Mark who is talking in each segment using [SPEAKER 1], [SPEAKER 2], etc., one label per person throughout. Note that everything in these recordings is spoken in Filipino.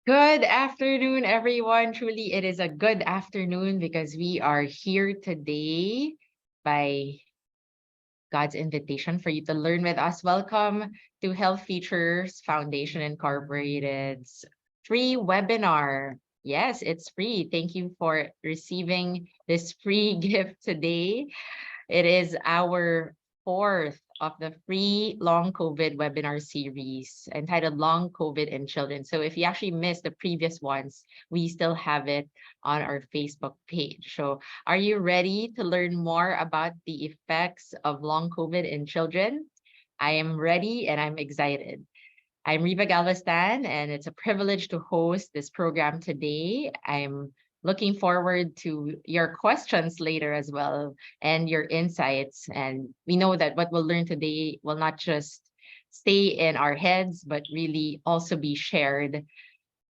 [SPEAKER 1] Good afternoon, everyone. Truly, it is a good afternoon because we are here today by God's invitation for you to learn with us. Welcome to Health Features Foundation Incorporated's free webinar. Yes, it's free. Thank you for receiving this free gift today. It is our fourth of the free long COVID webinar series entitled Long COVID in Children. So if you actually missed the previous ones, we still have it on our Facebook page. So are you ready to learn more about the effects of long COVID in children? I am ready and I'm excited. I'm Riva Galvestan, and it's a privilege to host this program today. I'm looking forward to your questions later as well and your insights. And we know that what we'll learn today will not just stay in our heads, but really also be shared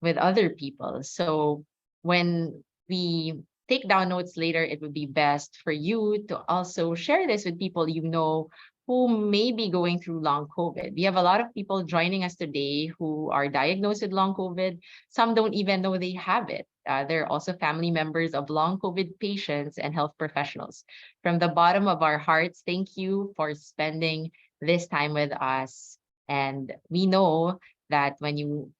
[SPEAKER 1] with other people. So when we take down notes later, it would be best for you to also share this with people you know who may be going through long COVID. We have a lot of people joining us today who are diagnosed with long COVID. Some don't even know they have it. They're also family members of long COVID patients and health professionals. From the bottom of our hearts, thank you for spending this time with us. And we know that when you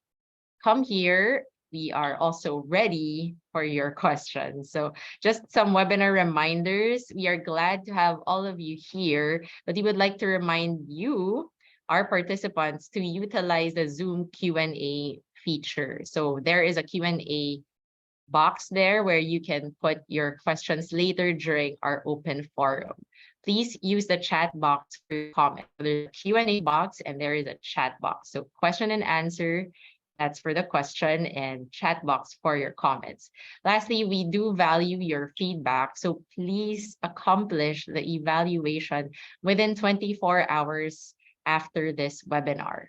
[SPEAKER 1] come here. We are also ready for your questions. So just some webinar reminders. We are glad to have all of you here, but we would like to remind you, our participants, to utilize the Zoom Q&A feature. So there is a Q&A box there where you can put your questions later during our open forum. Please use the chat box for your comments. So there's a Q&A box and there is a chat box. So question and answer, that's for the question, and chat box for your comments. Lastly, we do value your feedback. So please accomplish the evaluation within 24 hours after this webinar.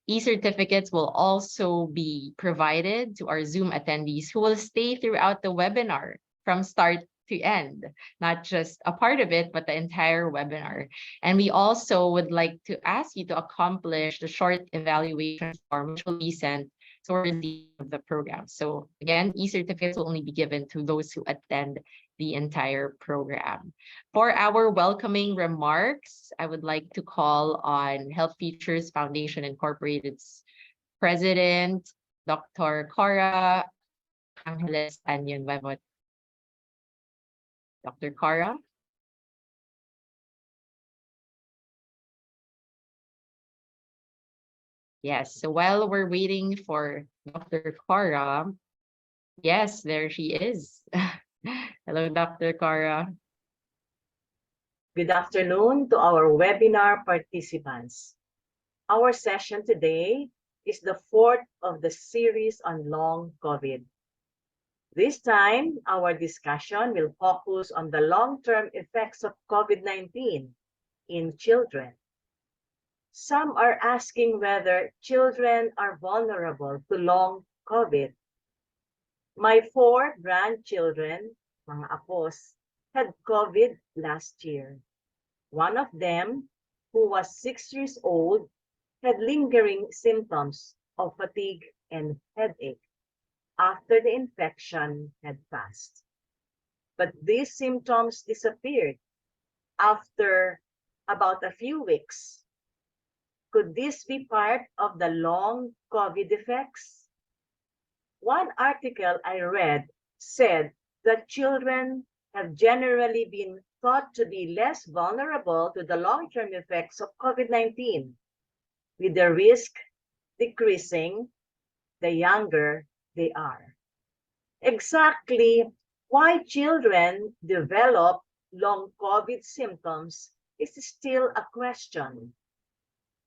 [SPEAKER 1] E-certificates will also be provided to our Zoom attendees who will stay throughout the webinar from start to end, not just a part of it, but the entire webinar. And we also would like to ask you to accomplish the short evaluation form, which will be sent towards the end of the program. So again, e-certificates will only be given to those who attend the entire program. For our welcoming remarks, I would like to call on Health Features Foundation Incorporated's President, Dr. Cora Angeles Anyon. Dr. Cora? Yes, so while we're waiting for Dr. Cora, yes, there she is. Hello, Dr. Cora.
[SPEAKER 2] Good afternoon to our webinar participants. Our session today is the fourth of the series on long COVID. This time, our discussion will focus on the long-term effects of COVID-19 in children. Some are asking whether children are vulnerable to long COVID. My 4 grandchildren, mga apos, had COVID last year. One of them, who was 6 years old, had lingering symptoms of fatigue and headache after the infection had passed. But these symptoms disappeared after about a few weeks. Could this be part of the long COVID effects? One article I read said that children have generally been thought to be less vulnerable to the long-term effects of COVID-19, with the risk decreasing the younger they are. Exactly why children develop long COVID symptoms is still a question.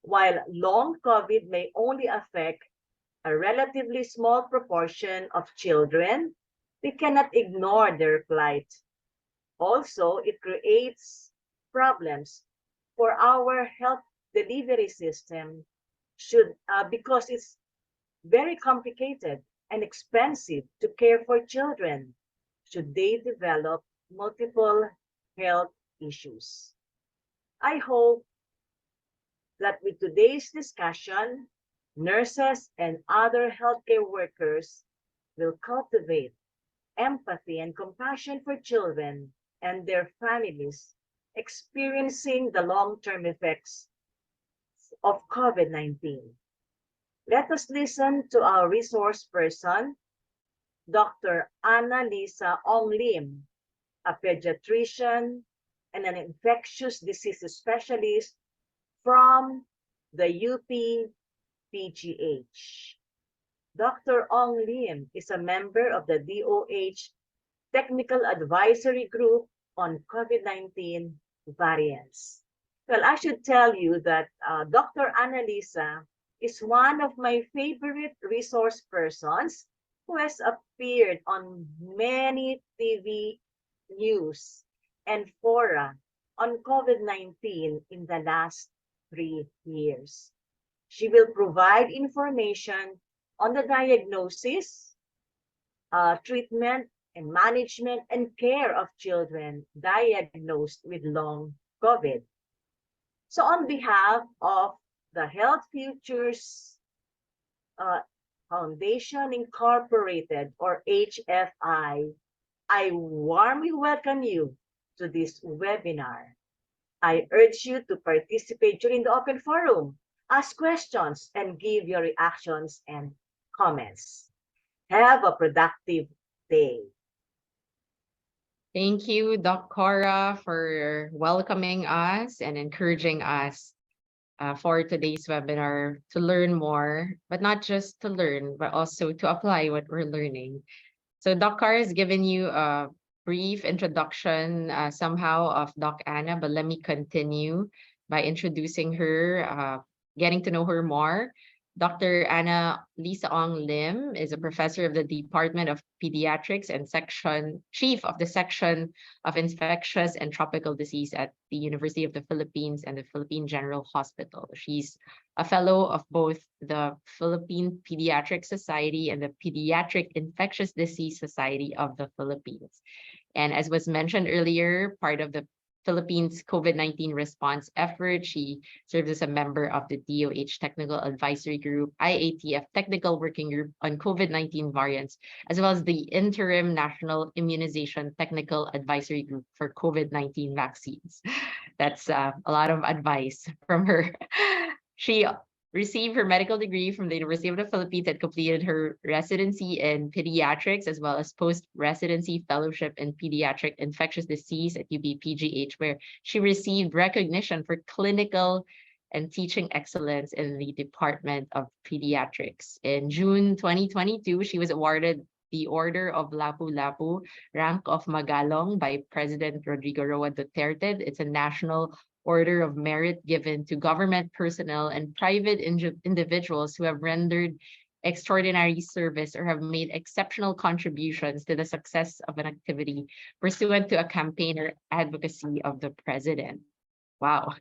[SPEAKER 2] While long COVID may only affect a relatively small proportion of children, we cannot ignore their plight. Also, it creates problems for our health delivery system because it's very complicated and expensive to care for children should they develop multiple health issues. I hope that with today's discussion, nurses, and other healthcare workers will cultivate empathy and compassion for children and their families experiencing the long-term effects of COVID-19. Let us listen to our resource person, Dr. Anna Lisa Ong-Lim, a pediatrician and an infectious diseases specialist from the UP PGH. Dr. Ong-Lim is a member of the DOH Technical Advisory Group on COVID-19 variants. Well, I should tell you that Dr. Annalisa is one of my favorite resource persons who has appeared on many TV news and fora on COVID-19 in the last 3 years. She will provide information on the diagnosis, treatment, and management and care of children diagnosed with long COVID. So on behalf of the Health Futures Foundation Incorporated, or HFI, I warmly welcome you to this webinar. I urge you to participate during the open forum, ask questions, and give your reactions and comments. Have a productive day.
[SPEAKER 1] Thank you, Doc Cora, for welcoming us and encouraging us for today's webinar to learn more, but not just to learn, but also to apply what we're learning. So Doc Cora has given you a brief introduction somehow of Doc Anna, but let me continue by introducing her, getting to know her more. Dr. Anna Lisa Ong-Lim is a professor of the Department of Pediatrics and chief of the section of Infectious and Tropical Disease at the University of the Philippines and the Philippine General Hospital. She's a fellow of both the Philippine Pediatric Society and the Pediatric Infectious Disease Society of the Philippines. And as was mentioned earlier, part of the Philippines COVID-19 response effort. She serves as a member of the DOH Technical Advisory Group, IATF Technical Working Group on COVID-19 variants, as well as the Interim National Immunization Technical Advisory Group for COVID-19 vaccines. That's a lot of advice from her. She received her medical degree from the University of the Philippines and completed her residency in pediatrics as well as post-residency fellowship in pediatric infectious disease at UP-PGH, where she received recognition for clinical and teaching excellence in the Department of Pediatrics. In June 2022, she was awarded the Order of Lapu-Lapu, Rank of Magalong by President Rodrigo Roa Duterte. It's a national order of merit given to government personnel and private individuals who have rendered extraordinary service or have made exceptional contributions to the success of an activity pursuant to a campaign or advocacy of the president. Wow.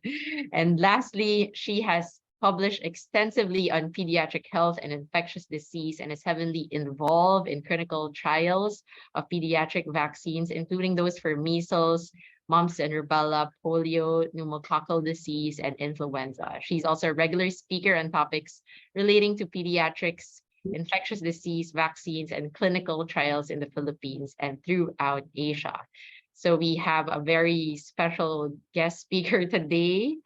[SPEAKER 1] And lastly, she has published extensively on pediatric health and infectious disease and is heavily involved in clinical trials of pediatric vaccines, including those for measles, mumps and rubella, polio, pneumococcal disease, and influenza. She's also a regular speaker on topics relating to pediatrics, infectious disease, vaccines, and clinical trials in the Philippines and throughout Asia. So we have a very special guest speaker today,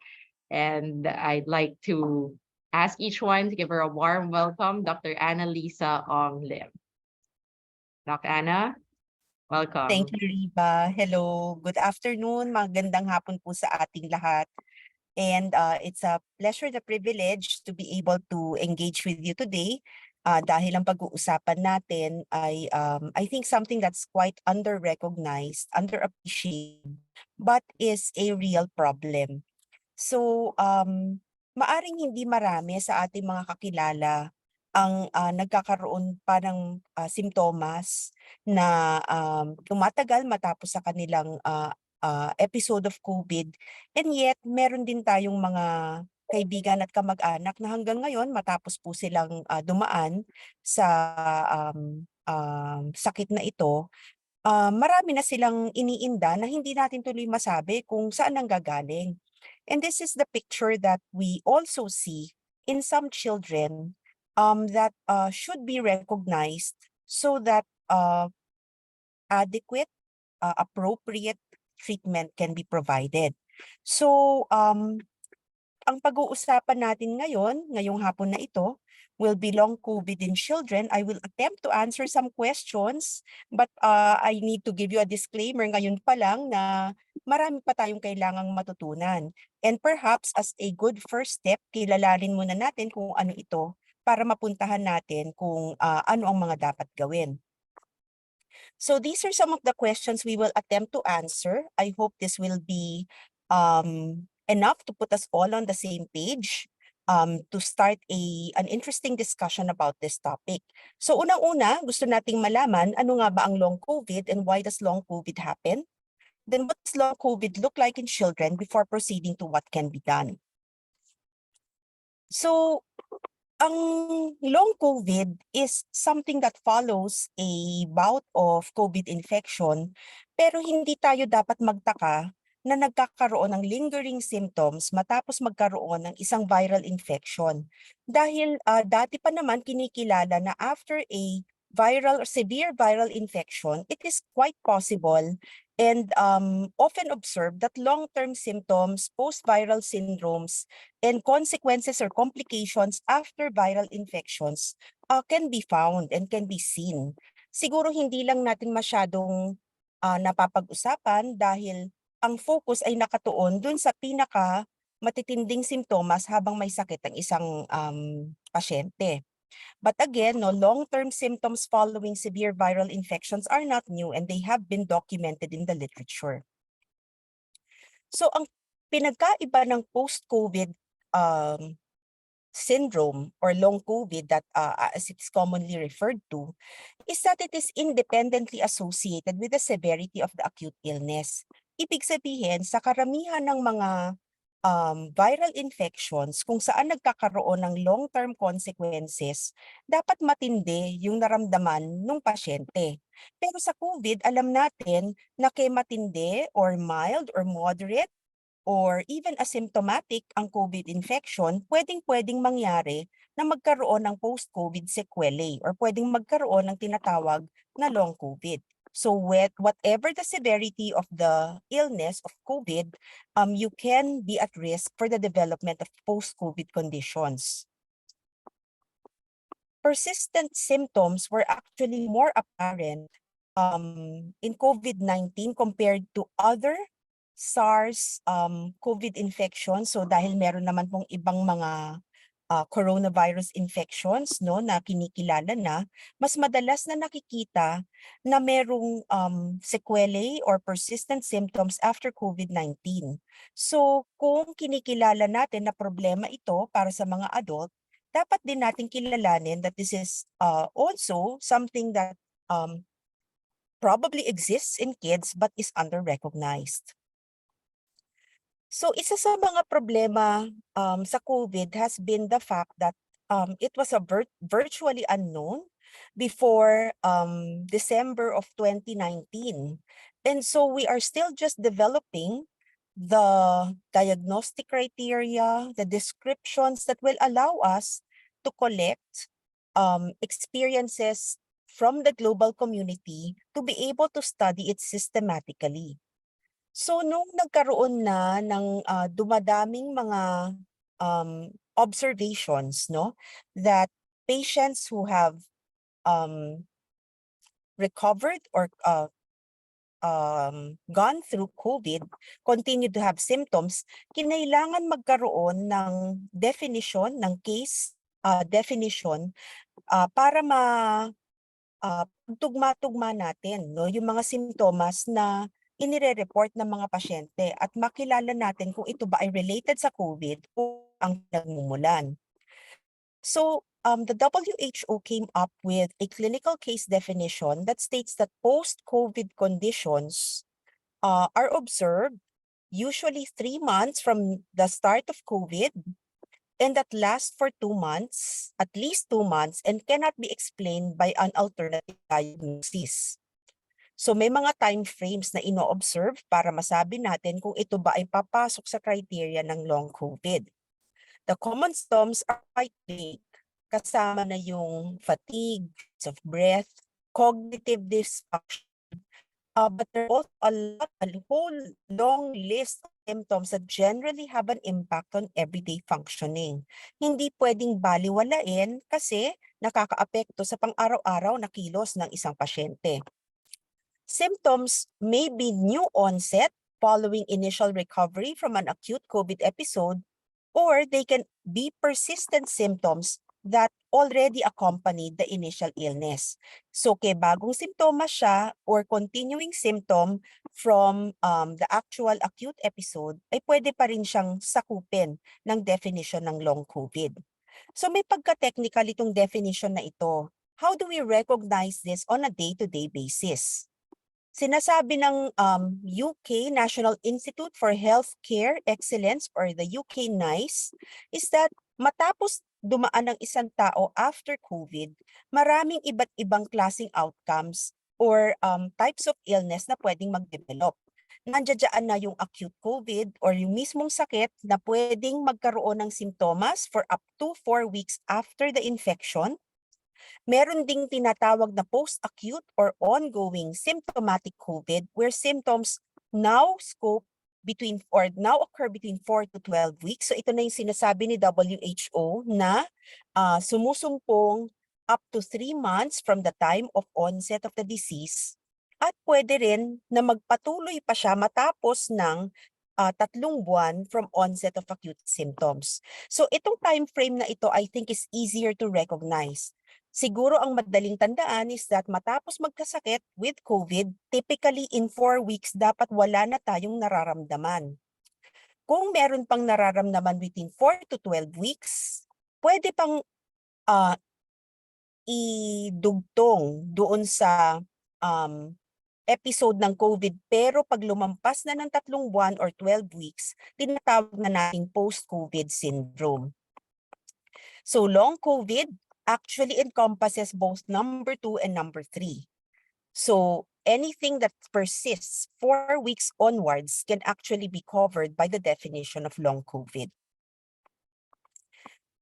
[SPEAKER 1] and I'd like to ask each one to give her a warm welcome, Dr. Anna Lisa Ong-Lim. Dr. Anna, welcome.
[SPEAKER 3] Thank you, Riba. Hello, good afternoon, magandang hapon po sa ating lahat. And it's a pleasure, the privilege to be able to engage with you today dahil ang pag-uusapan natin ay I think something that's quite under-recognized, underappreciated, but is a real problem. So, maaring hindi marami sa ating mga kakilala ang nagkakaroon pa ng simptomas na tumatagal matapos sa kanilang episode of COVID. And yet, meron din tayong mga kaibigan at kamag-anak na hanggang ngayon matapos po silang dumaan sa sakit na ito, marami na silang iniinda na hindi natin tuloy masabi kung saan nanggagaling. And this is the picture that we also see in some children that should be recognized so that adequate, appropriate treatment can be provided. So, ang pag-uusapan natin ngayong hapon na ito, will be long COVID in children. I will attempt to answer some questions, but I need to give you a disclaimer ngayon pa lang na marami pa tayong kailangang matutunan. And perhaps as a good first step, kilalanin muna natin kung ano ito para mapuntahan natin kung ano ang mga dapat gawin. So these are some of the questions we will attempt to answer. I hope this will be enough to put us all on the same page to start an interesting discussion about this topic. So unang-una, gusto nating malaman ano nga ba ang long COVID and why does long COVID happen? Then what does long COVID look like in children before proceeding to what can be done? So ang long COVID is something that follows a bout of COVID infection, pero hindi tayo dapat magtaka na nagkakaroon ng lingering symptoms matapos magkaroon ng isang viral infection. Dahil dati pa naman kinikilala na after a viral or severe viral infection, it is quite possible and often observed that long-term symptoms, post-viral syndromes, and consequences or complications after viral infections can be found and can be seen. Siguro hindi lang natin masyadong napapag-usapan dahil ang focus ay nakatuon dun sa pinaka matitinding simptomas habang may sakit ang isang pasyente. But again, long-term symptoms following severe viral infections are not new and they have been documented in the literature. So ang pinagkaiba ng post-COVID syndrome or long COVID that as it's commonly referred to is that it is independently associated with the severity of the acute illness. Ibig sabihin, sa karamihan ng mga viral infections kung saan nagkakaroon ng long-term consequences, dapat matindi yung naramdaman ng pasyente. Pero sa COVID, alam natin na kay matindi or mild or moderate or even asymptomatic ang COVID infection, pwedeng mangyari na magkaroon ng post-COVID sequelae or pwedeng magkaroon ng tinatawag na long COVID. So whatever the severity of the illness of COVID, you can be at risk for the development of post-COVID conditions. Persistent symptoms were actually more apparent in COVID-19 compared to other SARS COVID infections. So dahil meron naman pong ibang mga coronavirus infections na kinikilala na, mas madalas na nakikita na merong sequelae or persistent symptoms after COVID-19. So kung kinikilala natin na problema ito para sa mga adult, dapat din natin kilalanin that this is also something that probably exists in kids but is under-recognized. So isa sa mga problema sa COVID has been the fact that it was virtually unknown before December of 2019. And so we are still just developing the diagnostic criteria, the descriptions that will allow us to collect experiences from the global community to be able to study it systematically. So nung nagkaroon na ng dumadaming mga observations that patients who have recovered or gone through COVID continue to have symptoms, kinailangan magkaroon ng definition, ng case definition para tugma-tugma natin yung mga simptomas na inire-report ng mga pasyente at makilala natin kung ito ba ay related sa COVID o ang nagmumulan. So the WHO came up with a clinical case definition that states that post-COVID conditions are observed usually 3 months from the start of COVID and that last for 2 months, at least 2 months, and cannot be explained by an alternative diagnosis. So may mga time frames na ino-observe para masabi natin kung ito ba ay papasok sa criteria ng long COVID. The common symptoms are quite vague. Kasama na yung fatigue, shortness of breath, cognitive dysfunction, but there are also a whole long list of symptoms that generally have an impact on everyday functioning. Hindi pwedeng baliwalain kasi nakakaapekto sa pang-araw-araw na kilos ng isang pasyente. Symptoms may be new onset following initial recovery from an acute COVID episode, or they can be persistent symptoms that already accompanied the initial illness. So, kay bagong simptomas siya or continuing symptom from the actual acute episode, ay pwede pa rin siyang sakupin ng definition ng long COVID. So, may pagka-technical itong definition na ito. How do we recognize this on a day-to-day basis? Sinasabi ng UK National Institute for Healthcare Excellence or the UK NICE is that matapos dumaan ng isang tao after COVID, maraming iba't ibang klaseng outcomes or types of illness na pwedeng mag-develop. Nandiyan na yung acute COVID or yung mismong sakit na pwedeng magkaroon ng simptomas for up to 4 weeks after the infection. Meron ding tinatawag na post-acute or ongoing symptomatic COVID where symptoms now occur between 4 to 12 weeks. So ito na yung sinasabi ni WHO na sumusumpong up to 3 months from the time of onset of the disease. At pwede rin na magpatuloy pa siya matapos ng 3 buwan from onset of acute symptoms. So itong time frame na ito I think is easier to recognize. Siguro ang madaling tandaan is that matapos magkasakit with COVID, typically in 4 weeks dapat wala na tayong nararamdaman. Kung meron pang nararamdaman within 4 to 12 weeks, pwede pang idugtong doon sa episode ng COVID, pero pag lumampas na ng 3 buwan or 12 weeks, tinatawag na nating post-COVID syndrome. So long COVID actually encompasses both number 2 and number 3. So anything that persists 4 weeks onwards can actually be covered by the definition of long COVID.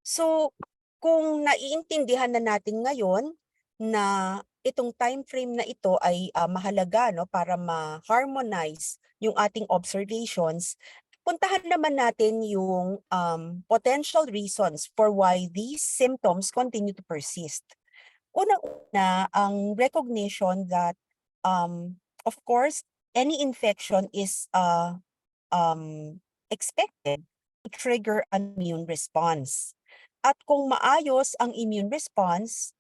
[SPEAKER 3] So kung naiintindihan na natin ngayon na itong time frame na ito ay mahalaga no para ma-harmonize yung ating observations, puntahan naman natin yung potential reasons for why these symptoms continue to persist. Unang-una, ang recognition that of course any infection is expected to trigger an immune response. At kung maayos ang immune response,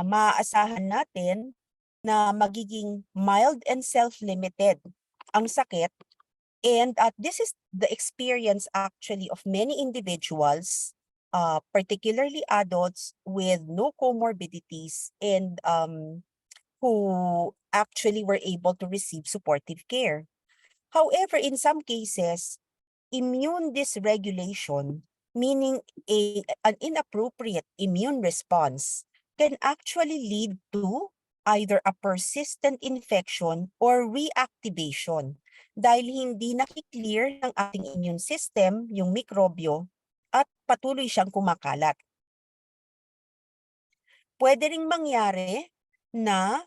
[SPEAKER 3] maaasahan natin na magiging mild and self-limited ang sakit. And this is the experience actually of many individuals, particularly adults with no comorbidities and who actually were able to receive supportive care. However, in some cases, immune dysregulation, meaning an inappropriate immune response, can actually lead to either a persistent infection or reactivation dahil hindi nakiklear ng ating immune system, yung mikrobyo, at patuloy siyang kumakalat. Pwede ring mangyari na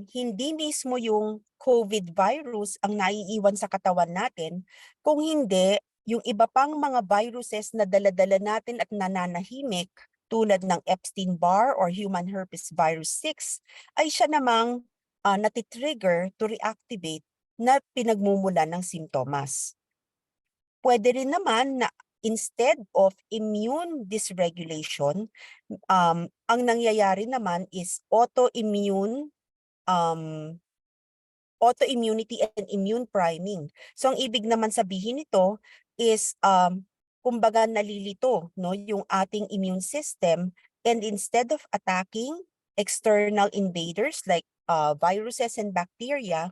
[SPEAKER 3] hindi mismo yung COVID virus ang naiiwan sa katawan natin, kung hindi, yung iba pang mga viruses na dala-dala natin at nananahimik tulad ng Epstein-Barr or human herpes virus 6 ay siya namang natitrigger to reactivate na pinagmumulan ng simptomas. Pwede rin naman na instead of immune dysregulation, ang nangyayari naman is autoimmunity and immune priming. So ang ibig naman sabihin nito is kumbaga nalilito no yung ating immune system, and instead of attacking external invaders like viruses and bacteria,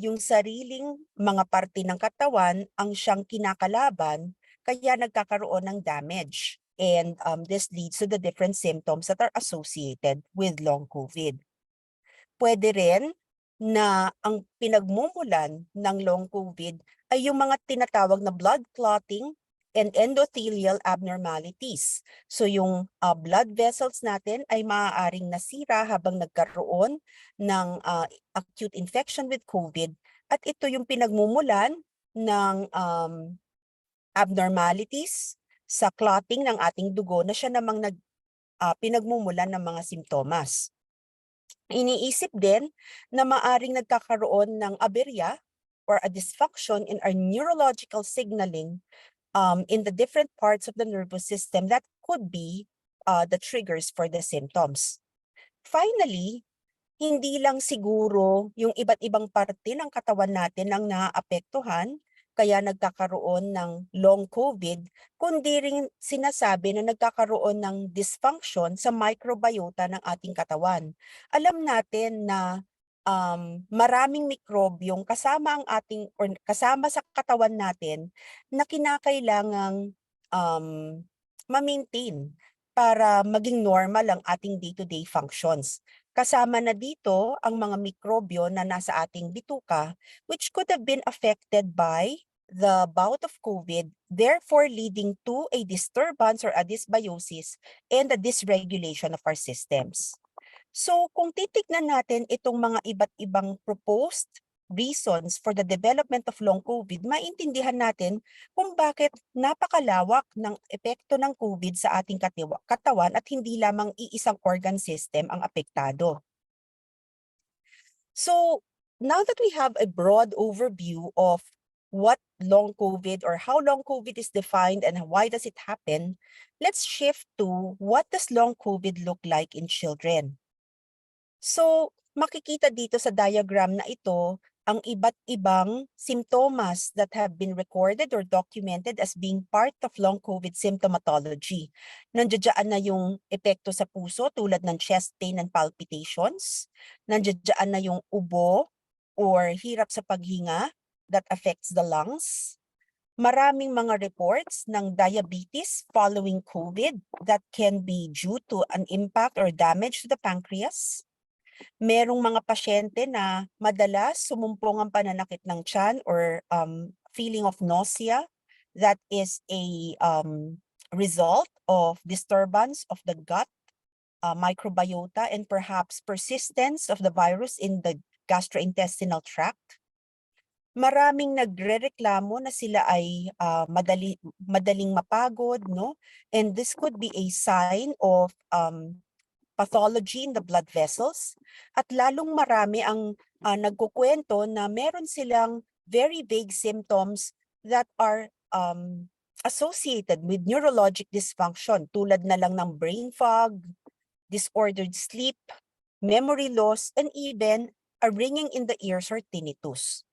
[SPEAKER 3] yung sariling mga parte ng katawan ang siyang kinakalaban, kaya nagkakaroon ng damage. And this leads to the different symptoms that are associated with long COVID. Pwede rin na ang pinagmumulan ng long COVID ay yung mga tinatawag na blood clotting and endothelial abnormalities. So yung blood vessels natin ay maaaring nasira habang nagkaroon ng acute infection with COVID, at ito yung pinagmumulan ng abnormalities sa clotting ng ating dugo na siya namang pinagmumulan ng mga simptomas. Iniisip din na maaring nagkakaroon ng aberya or a dysfunction in our neurological signaling in the different parts of the nervous system that could be the triggers for the symptoms. Finally, hindi lang siguro yung iba't ibang parte ng katawan natin ang naaapektuhan, kaya nagkakaroon ng long COVID, kundi rin sinasabi na nagkakaroon ng dysfunction sa microbiota ng ating katawan. Alam natin na maraming mikrobyong kasama ang ating or kasama sa katawan natin na kinakailangang ma-maintain para maging normal ang ating day-to-day functions. Kasama na dito ang mga mikrobyo na nasa ating bituka, which could have been affected by the bout of COVID, therefore leading to a disturbance or a dysbiosis and a dysregulation of our systems. So kung titignan natin itong mga iba't ibang proposed reasons for the development of long COVID, maintindihan natin kung bakit napakalawak ng epekto ng COVID sa ating katawan at hindi lamang iisang organ system ang apektado. So now that we have a broad overview of what long COVID or how long COVID is defined and why does it happen, let's shift to what does long COVID look like in children. So makikita dito sa diagram na ito ang iba't ibang simptomas that have been recorded or documented as being part of long COVID symptomatology. Nandiyan na yung epekto sa puso tulad ng chest pain and palpitations. Nandiyan na yung ubo or hirap sa paghinga that affects the lungs. Maraming mga reports ng diabetes following COVID that can be due to an impact or damage to the pancreas. Merong mga pasyente na madalas sumumpong ang pananakit ng tiyan or feeling of nausea that is a result of disturbance of the gut microbiota and perhaps persistence of the virus in the gastrointestinal tract. Maraming nagrereklamo na sila ay madaling mapagod, no? And this could be a sign of pathology in the blood vessels, at lalong marami ang nagkukwento na meron silang very vague symptoms that are associated with neurologic dysfunction tulad na lang ng brain fog, disordered sleep, memory loss, and even a ringing in the ears or tinnitus.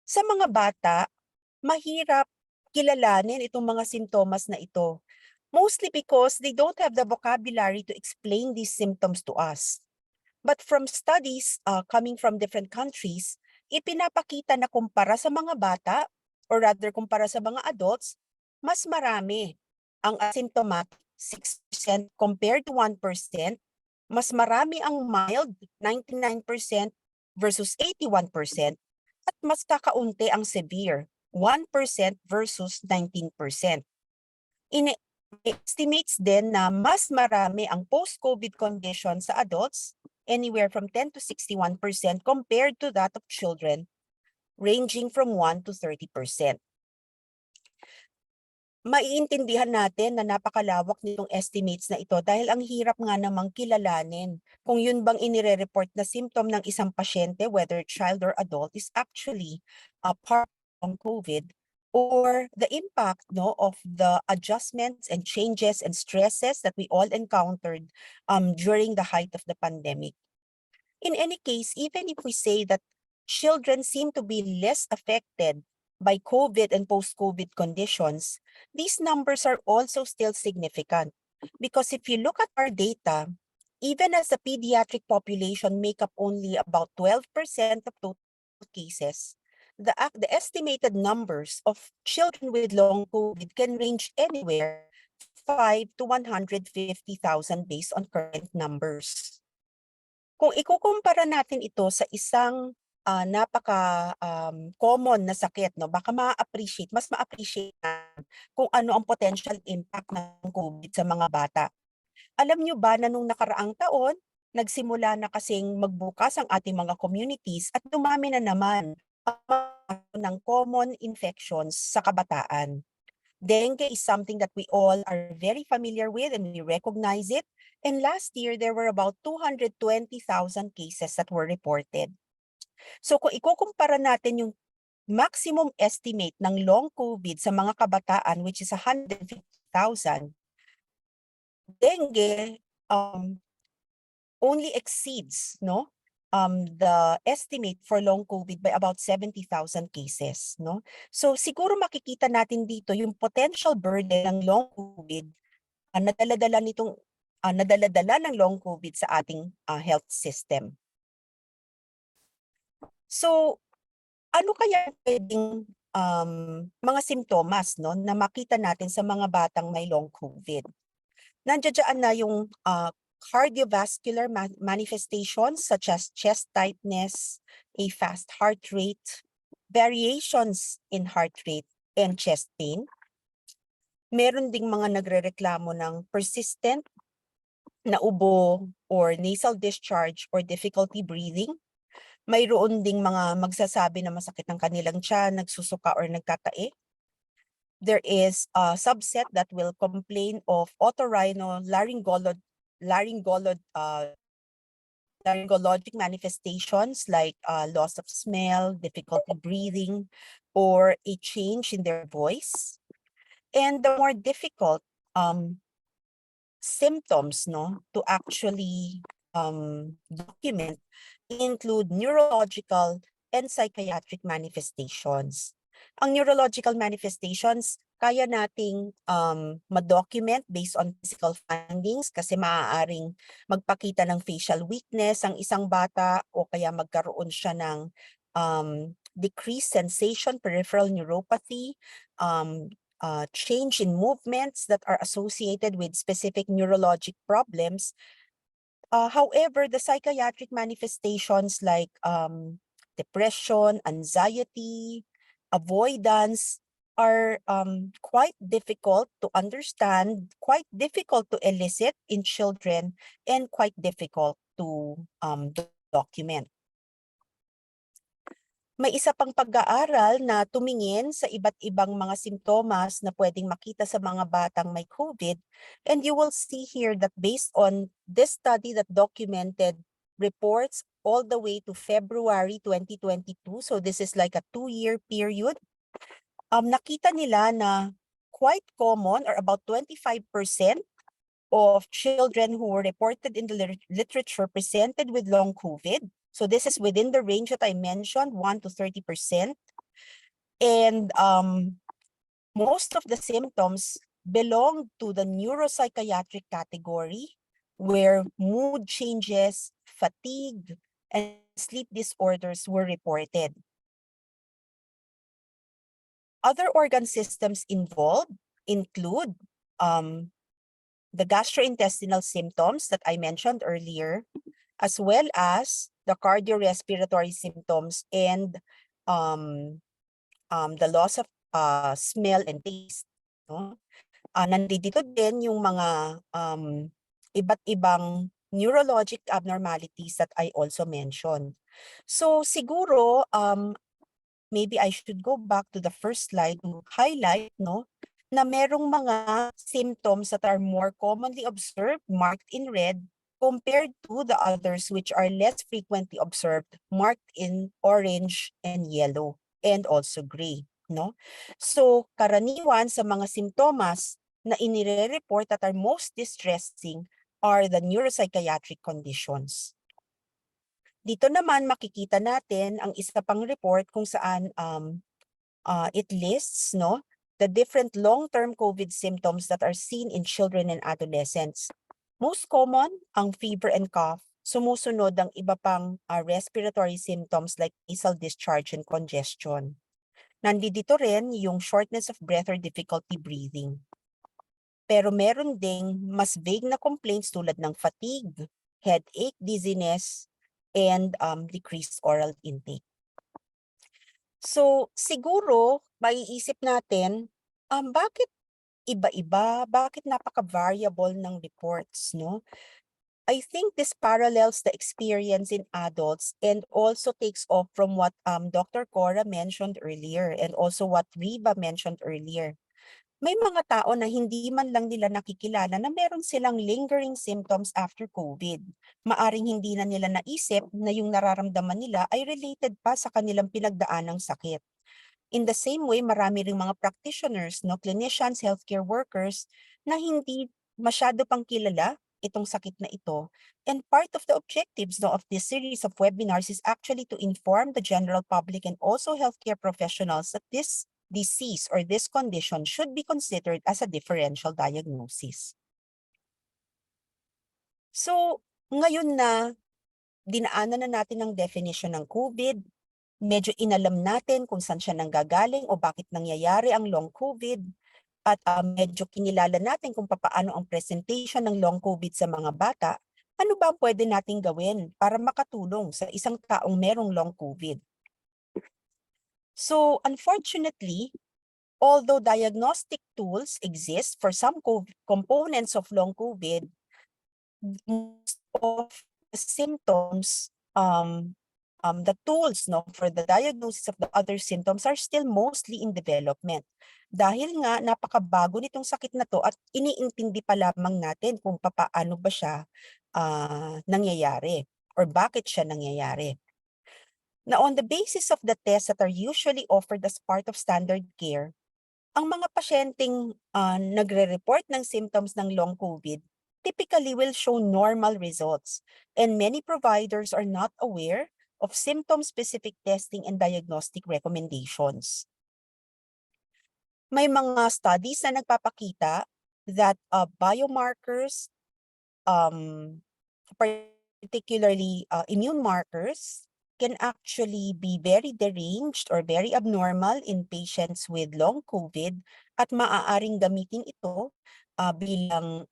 [SPEAKER 3] Sa mga bata, mahirap kilalanin itong mga simptomas na ito, mostly because they don't have the vocabulary to explain these symptoms to us. But from studies coming from different countries, ipinapakita na kumpara sa mga bata, or rather kumpara sa mga adults, mas marami ang asymptomatic 6% compared to 1%, mas marami ang mild 99% versus 81%, at mas kakaunti ang severe 1% versus 19%. Estimates din na mas marami ang post-COVID condition sa adults, anywhere from 10 to 61% compared to that of children, ranging from 1 to 30%. Maiintindihan natin na napakalawak nitong estimates na ito dahil ang hirap nga namang kilalanin kung yun bang inire-report na symptom ng isang pasyente, whether child or adult, is actually a part of COVID, or the impact of the adjustments and changes and stresses that we all encountered during the height of the pandemic. In any case, even if we say that children seem to be less affected by COVID and post-COVID conditions, these numbers are also still significant. Because if you look at our data, even as the pediatric population make up only about 12% of total cases, the estimated numbers of children with long COVID can range anywhere 5 to 150,000 based on current numbers. Kung ikukumpara natin ito sa isang napaka common na sakit, no, baka mas ma-appreciate kung ano ang potential impact ng COVID sa mga bata. Alam nyo ba na nung nakaraang taon, nagsimula na kasing magbukas ang ating mga communities at dumami na naman ng common infections sa kabataan. Dengue is something that we all are very familiar with and we recognize it. And last year, there were about 220,000 cases that were reported. So kung ikukumpara natin yung maximum estimate ng long COVID sa mga kabataan, which is 150,000, dengue only exceeds the estimate for long COVID by about 70,000 cases. So siguro makikita natin dito yung potential burden ng long COVID na nadala-dala ng long COVID sa ating health system. So ano kaya pwedeng mga simptomas na makita natin sa mga batang may long COVID? Nandiyan na yung cardiovascular manifestations such as chest tightness, a fast heart rate, variations in heart rate, and chest pain. Meron ding mga nagrereklamo ng persistent na ubo or nasal discharge or difficulty breathing. Mayroon ding mga magsasabi na masakit ng kanilang tiyan, nagsusuka or nagkatae. There is a subset that will complain of otorhinolaryngologic manifestations like loss of smell, difficulty breathing, or a change in their voice. And the more difficult symptoms to actually document include neurological and psychiatric manifestations. Ang neurological manifestations, kaya nating ma-document based on physical findings kasi maaaring magpakita ng facial weakness ang isang bata o kaya magkaroon siya ng decreased sensation, peripheral neuropathy, change in movements that are associated with specific neurologic problems. However, the psychiatric manifestations like depression, anxiety, avoidance are quite difficult to understand, quite difficult to elicit in children, and quite difficult to document. May isa pang pag-aaral na tumingin sa iba't ibang mga simptomas na pwedeng makita sa mga batang may COVID, and you will see here that based on this study that documented reports all the way to February 2022, so this is like a 2-year period, nakita nila na quite common or about 25% of children who were reported in the literature presented with long COVID. So this is within the range that I mentioned, 1 to 30%. And most of the symptoms belong to the neuropsychiatric category, where mood changes, fatigue, and sleep disorders were reported. Other organ systems involved include the gastrointestinal symptoms that I mentioned earlier, as well as the cardiorespiratory symptoms and the loss of smell and taste. Nandito din yung mga iba't ibang neurologic abnormalities that I also mentioned. So siguro, maybe I should go back to the first slide to highlight na merong mga symptoms that are more commonly observed, marked in red, compared to the others which are less frequently observed, marked in orange and yellow, and also gray. So, karaniwan sa mga simptomas na inire-report that are most distressing are the neuropsychiatric conditions. Dito naman makikita natin ang isa pang report kung saan it lists the different long-term COVID symptoms that are seen in children and adolescents. Most common, ang fever and cough. Sumusunod ang iba pang respiratory symptoms like nasal discharge and congestion. Nandito rin yung shortness of breath or difficulty breathing. Pero meron ding mas vague na complaints tulad ng fatigue, headache, dizziness, and decreased oral intake. So siguro, maiisip natin, Bakit iba-iba? Bakit napaka-variable ng reports, no? I think this parallels the experience in adults and also takes off from what Dr. Cora mentioned earlier and also what Riva mentioned earlier. May mga tao na hindi man lang nila nakikilala na meron silang lingering symptoms after COVID. Maaring hindi na nila naisip na yung nararamdaman nila ay related pa sa kanilang pinagdaanang sakit. In the same way, marami ring mga practitioners, no, clinicians, healthcare workers na hindi masyado pang kilala itong sakit na ito. And part of the objectives, no, of this series of webinars is actually to inform the general public and also healthcare professionals that this disease or this condition should be considered as a differential diagnosis. So, ngayon na dinaanan na natin ang definition ng COVID, medyo inalam natin kung saan siya nanggagaling o bakit nangyayari ang long COVID, at medyo kinilala natin kung paano ang presentation ng long COVID sa mga bata, ano ba ang pwede nating gawin para makatulong sa isang taong merong long COVID? So, unfortunately, although diagnostic tools exist for some components of long COVID, most of the symptoms, the tools, no, for the diagnosis of the other symptoms are still mostly in development. Dahil nga napakabago nitong sakit na to at iniintindi pa lamang natin kung paano ba siya nangyayari or bakit siya nangyayari. Now, on the basis of the tests that are usually offered as part of standard care, ang mga pasyenteng nagre-report ng symptoms ng long COVID typically will show normal results, and many providers are not aware of symptom-specific testing and diagnostic recommendations. May mga studies na nagpapakita that biomarkers, particularly immune markers, can actually be very deranged or very abnormal in patients with long COVID at maaaring gamitin ito bilang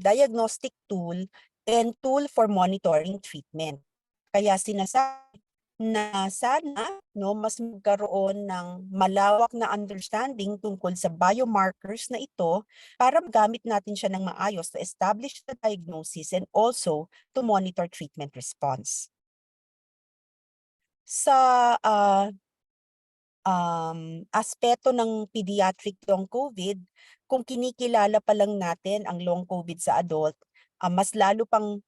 [SPEAKER 3] diagnostic tool and tool for monitoring treatment. Kaya sinasabi na sana mas magkaroon ng malawak na understanding tungkol sa biomarkers na ito para magamit natin siya ng maayos to establish the diagnosis and also to monitor treatment response. Sa aspeto ng pediatric long COVID, kung kinikilala pa lang natin ang long COVID sa adult, mas lalo pang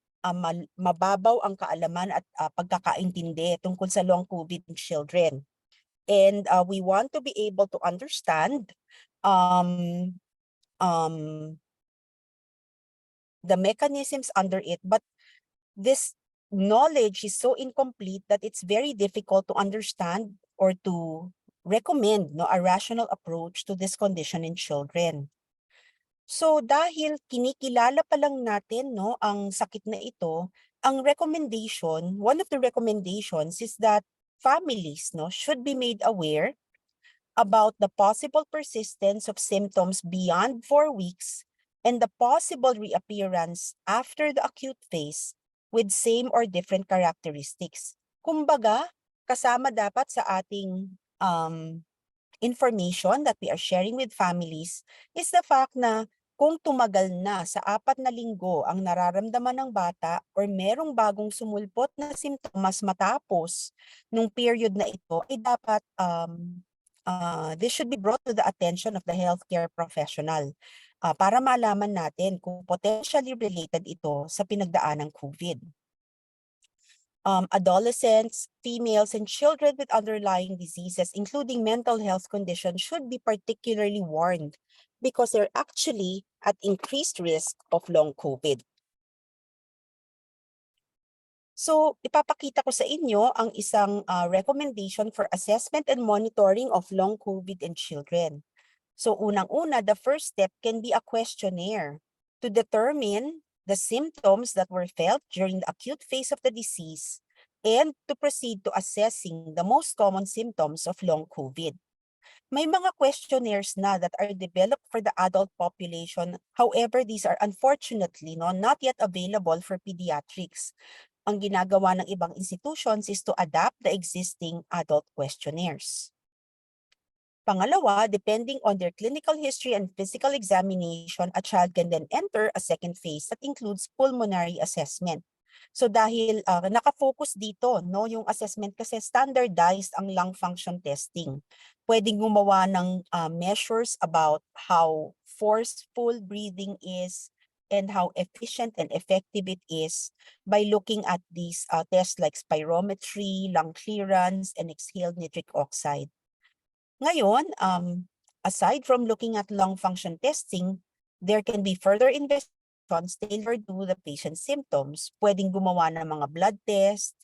[SPEAKER 3] mababaw ang kaalaman at pagkakaintindi tungkol sa long COVID in children. And we want to be able to understand the mechanisms under it, but this knowledge is so incomplete that it's very difficult to understand or to recommend a rational approach to this condition in children. So dahil kinikilala pa lang natin ang sakit na ito, ang recommendation, one of the recommendations is that families should be made aware about the possible persistence of symptoms beyond 4 weeks and the possible reappearance after the acute phase with same or different characteristics. Kumbaga, kasama dapat sa ating information that we are sharing with families is the fact na kung tumagal na sa 4 na linggo ang nararamdaman ng bata or merong bagong sumulpot na simptomas matapos nung period na ito, ay dapat this should be brought to the attention of the healthcare professional para malaman natin kung potentially related ito sa pinagdaanang COVID. Adolescents, females, and children with underlying diseases, including mental health conditions, should be particularly warned because they're actually at increased risk of long COVID. So, ipapakita ko sa inyo ang isang recommendation for assessment and monitoring of long COVID in children. So, unang-una, the first step can be a questionnaire to determine the symptoms that were felt during the acute phase of the disease and to proceed to assessing the most common symptoms of long COVID. May mga questionnaires na that are developed for the adult population. However, these are unfortunately not yet available for pediatrics. Ang ginagawa ng ibang institutions is to adapt the existing adult questionnaires. Pangalawa, depending on their clinical history and physical examination, a child can then enter a second phase that includes pulmonary assessment. So dahil nakafocus dito, no, yung assessment kasi standardized ang lung function testing. Pwedeng gumawa ng measures about how forceful breathing is and how efficient and effective it is by looking at these tests like spirometry, lung clearance, and exhaled nitric oxide. Ngayon, aside from looking at lung function testing, there can be further investigations tailored to the patient's symptoms. Pwedeng gumawa ng mga blood tests,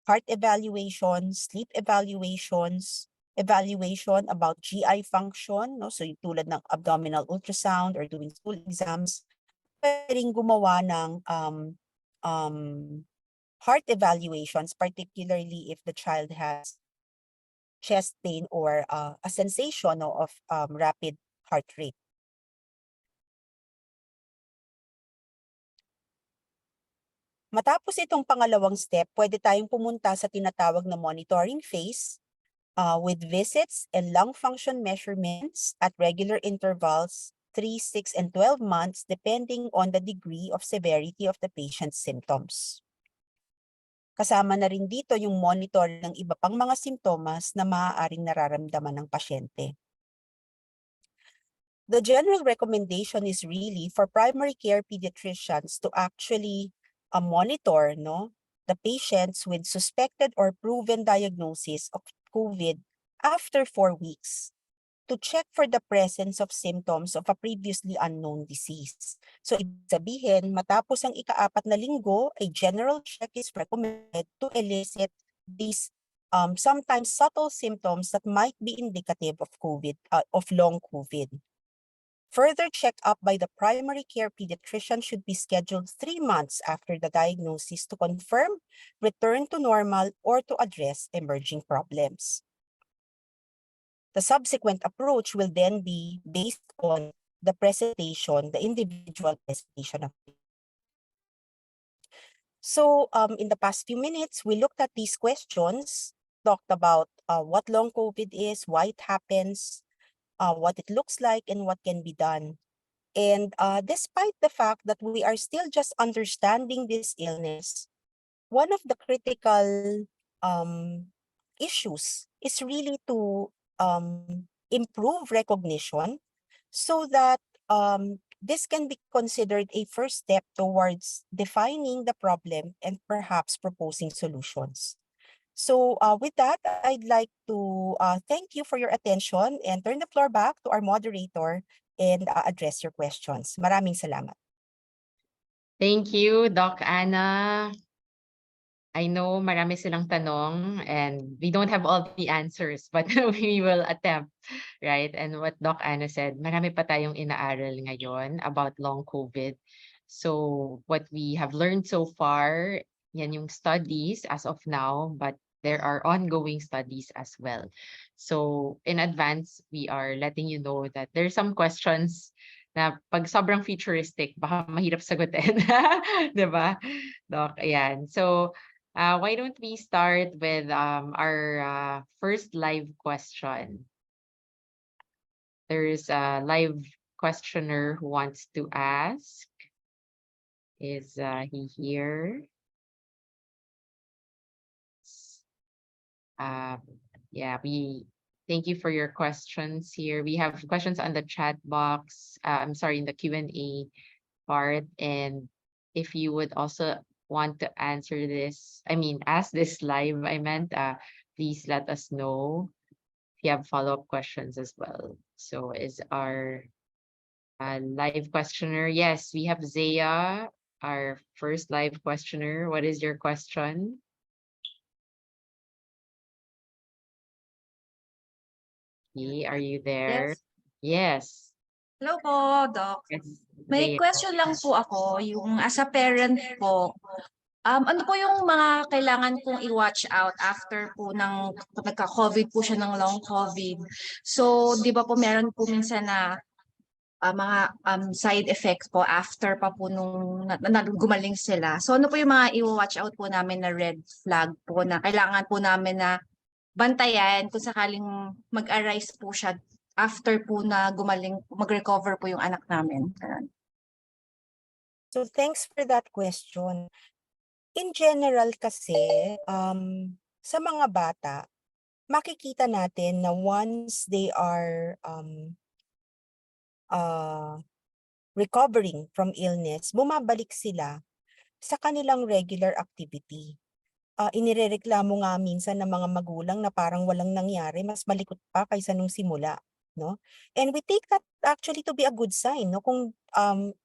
[SPEAKER 3] heart evaluations, sleep evaluations, evaluation about GI function, no? So yung tulad ng abdominal ultrasound or doing stool exams. Pwedeng gumawa ng heart evaluations, particularly if the child has chest pain or a sensation of rapid heart rate. Matapos itong pangalawang step, pwede tayong pumunta sa tinatawag na monitoring phase with visits and lung function measurements at regular intervals 3, 6, and 12 months depending on the degree of severity of the patient's symptoms. Kasama na rin dito yung monitor ng iba pang mga simptomas na maaaring nararamdaman ng pasyente. The general recommendation is really for primary care pediatricians to actually monitor the patients with suspected or proven diagnosis of COVID after 4 weeks to check for the presence of symptoms of a previously unknown disease. So, ibig sabihin, matapos ang ika-4 na linggo, a general check is recommended to elicit these sometimes subtle symptoms that might be indicative of COVID, of long COVID. Further check-up by the primary care pediatrician should be scheduled 3 months after the diagnosis to confirm, return to normal, or to address emerging problems. The subsequent approach will then be based on the presentation, the individual presentation of it. So in the past few minutes, we looked at these questions, talked about what long COVID is, why it happens, what it looks like, and what can be done. And despite the fact that we are still just understanding this illness, one of the critical issues is really to improve recognition so that this can be considered a first step towards defining the problem and perhaps proposing solutions. So with that, I'd like to thank you for your attention and turn the floor back to our moderator and address your questions. Maraming salamat.
[SPEAKER 1] Thank you, Doc Anna. I know marami silang tanong and we don't have all the answers, but we will attempt, right? And what Doc Anna said, marami pa tayong inaaral ngayon about long COVID. So what we have learned so far, yan yung studies as of now, but there are ongoing studies as well. So in advance, we are letting you know that there's some questions na pag sobrang futuristic, baka mahirap sagutin. Diba, Doc? Ayan. So, why don't we start with our first live question? There's a live questioner who wants to ask. Is he here? Yeah, we thank you for your questions here. We have questions on the chat box. I'm sorry, in the Q&A part. And if you would also want to answer this, ask this live, please let us know if you have follow-up questions as well. So is our live questioner? Yes, we have Zaya, our first live questioner. What is your question? Are you there? Yes.
[SPEAKER 4] Hello po, Doc.
[SPEAKER 1] Yes,
[SPEAKER 4] May
[SPEAKER 1] Zaya.
[SPEAKER 4] question lang po ako, yung as a parent po, ano po yung mga kailangan kong i-watch out after po ng nagka-COVID po siya ng long COVID? So, di ba po meron po minsan na mga side effects po after pa po nung gumaling sila. So, ano po yung mga i-watch out po namin na red flag po na kailangan po namin na bantayan kung sakaling mag-arise po siya after po na gumaling, mag-recover po yung anak namin. Ganun.
[SPEAKER 3] So thanks for that question. In general kasi, sa mga bata, makikita natin na once they are recovering from illness, bumabalik sila sa kanilang regular activity. Inirereklamo nga minsan ng mga magulang na parang walang nangyari, mas malikot pa kaysa nung simula, no? And we take that actually to be a good sign, no? Kung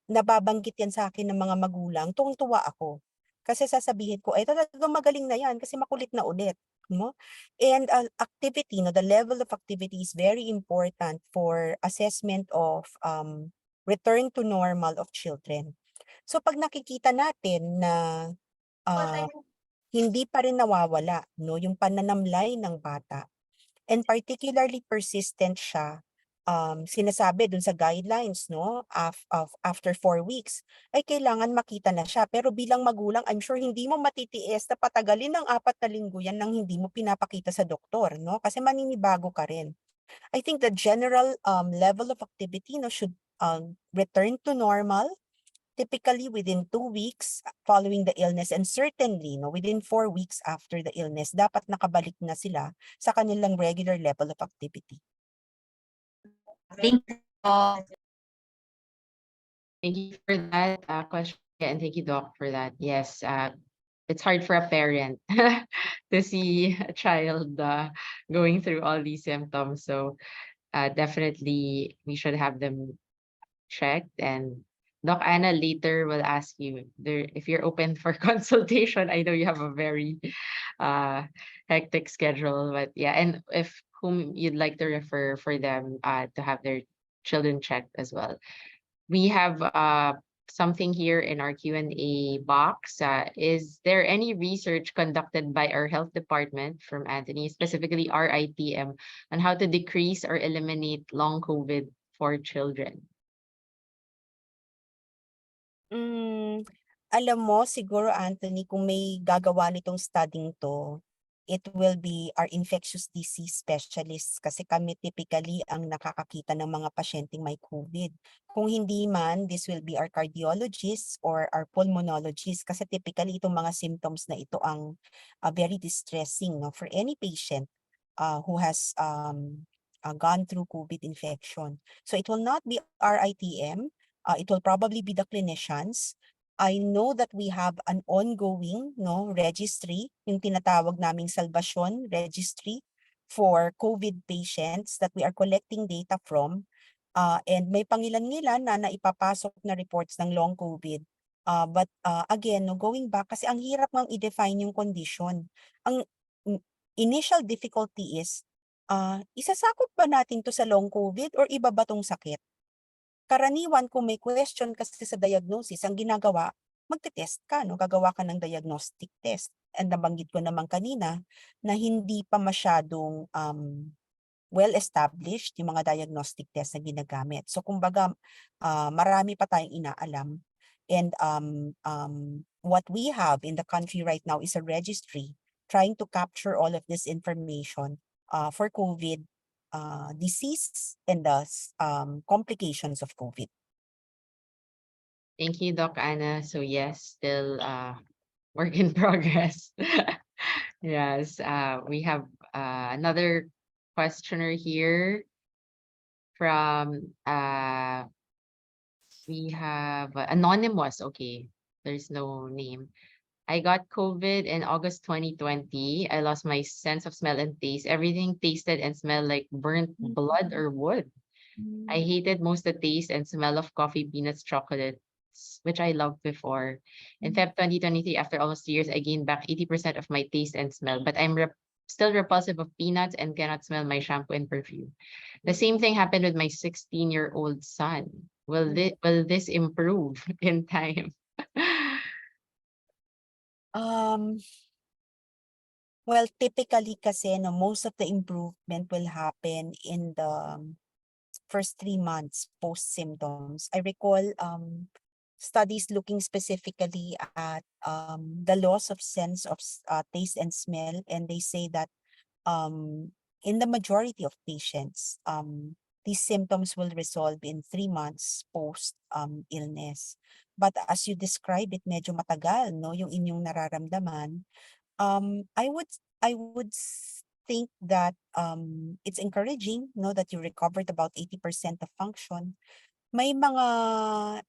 [SPEAKER 3] nababanggit yan sa akin ng mga magulang, tuwang-tuwa ako. Kasi sasabihin ko, ay talagang magaling na yan kasi makulit na ulit, no? And activity, no, the level of activity is very important for assessment of return to normal of children. So pag nakikita natin na hindi pa rin nawawala, no, yung pananamlay ng bata, and particularly persistent siya, sinasabi dun sa guidelines, no, after 4 weeks, ay kailangan makita na siya. Pero bilang magulang, I'm sure hindi mo matitiis na patagalin ng 4 na linggo yan nang hindi mo pinapakita sa doktor, no, kasi maninibago ka rin. I think the general level of activity, no, should return to normal typically within 2 weeks following the illness, and certainly no, within 4 weeks after the illness, dapat nakabalik na sila sa kanilang regular level of activity.
[SPEAKER 4] Thank you po.
[SPEAKER 1] Thank you for that question, and thank you, Doc, for that. Yes, it's hard for a parent to see a child going through all these symptoms. So definitely we should have them checked. And Doc Anna later will ask you there if you're open for consultation. I know you have a very hectic schedule, but yeah, and if whom you'd like to refer for them to have their children checked as well. We have something here in our Q&A box. Is there any research conducted by our health department from Anthony, specifically RITM, on how to decrease or eliminate long COVID for children?
[SPEAKER 3] Alam mo, siguro Anthony, kung may gagawa nitong studying to, it will be our infectious disease specialists kasi kami typically ang nakakakita ng mga pasyenteng may COVID. Kung hindi man, this will be our cardiologists or our pulmonologists kasi typically itong mga symptoms na ito ang very distressing, no, for any patient who has gone through COVID infection. So it will not be RITM. It will probably be the clinicians. I know that we have an ongoing registry, yung tinatawag naming Salvation Registry for COVID patients that we are collecting data from. And may pangilan-ngilan na naipapasok na reports ng long COVID. But again, going back, kasi ang hirap ngang i-define yung condition. Ang initial difficulty is, isasakop ba natin to sa long COVID or iba ba tong sakit? Karaniwan kung may question kasi sa diagnosis, ang ginagawa, magte-test ka, no? Gagawa ka ng diagnostic test. And nabanggit ko naman kanina na hindi pa masyadong well-established yung mga diagnostic test na ginagamit. So kumbaga, marami pa tayong inaalam. And what we have in the country right now is a registry trying to capture all of this information for COVID disease and the complications of COVID.
[SPEAKER 1] Thank you, Doc Anna. So yes, still work in progress. Yes, we have another questioner here from we have anonymous. Okay, there's no name. I got COVID in August 2020. I lost my sense of smell and taste. Everything tasted and smelled like burnt blood or wood. I hated most the taste and smell of coffee, peanuts, chocolates, which I loved before. In Feb 2023, after almost 2 years, I gained back 80% of my taste and smell, but I'm still repulsive of peanuts and cannot smell my shampoo and perfume. The same thing happened with my 16-year-old son. Will this improve in time?
[SPEAKER 3] Well, typically kasi most of the improvement will happen in the first 3 months post-symptoms. I recall studies looking specifically at the loss of sense of taste and smell, and they say that in the majority of patients, these symptoms will resolve in 3 months post illness. But as you describe it, medyo matagal, no, yung inyong nararamdaman. I would think that it's encouraging, no, that you recovered about 80% of function. May mga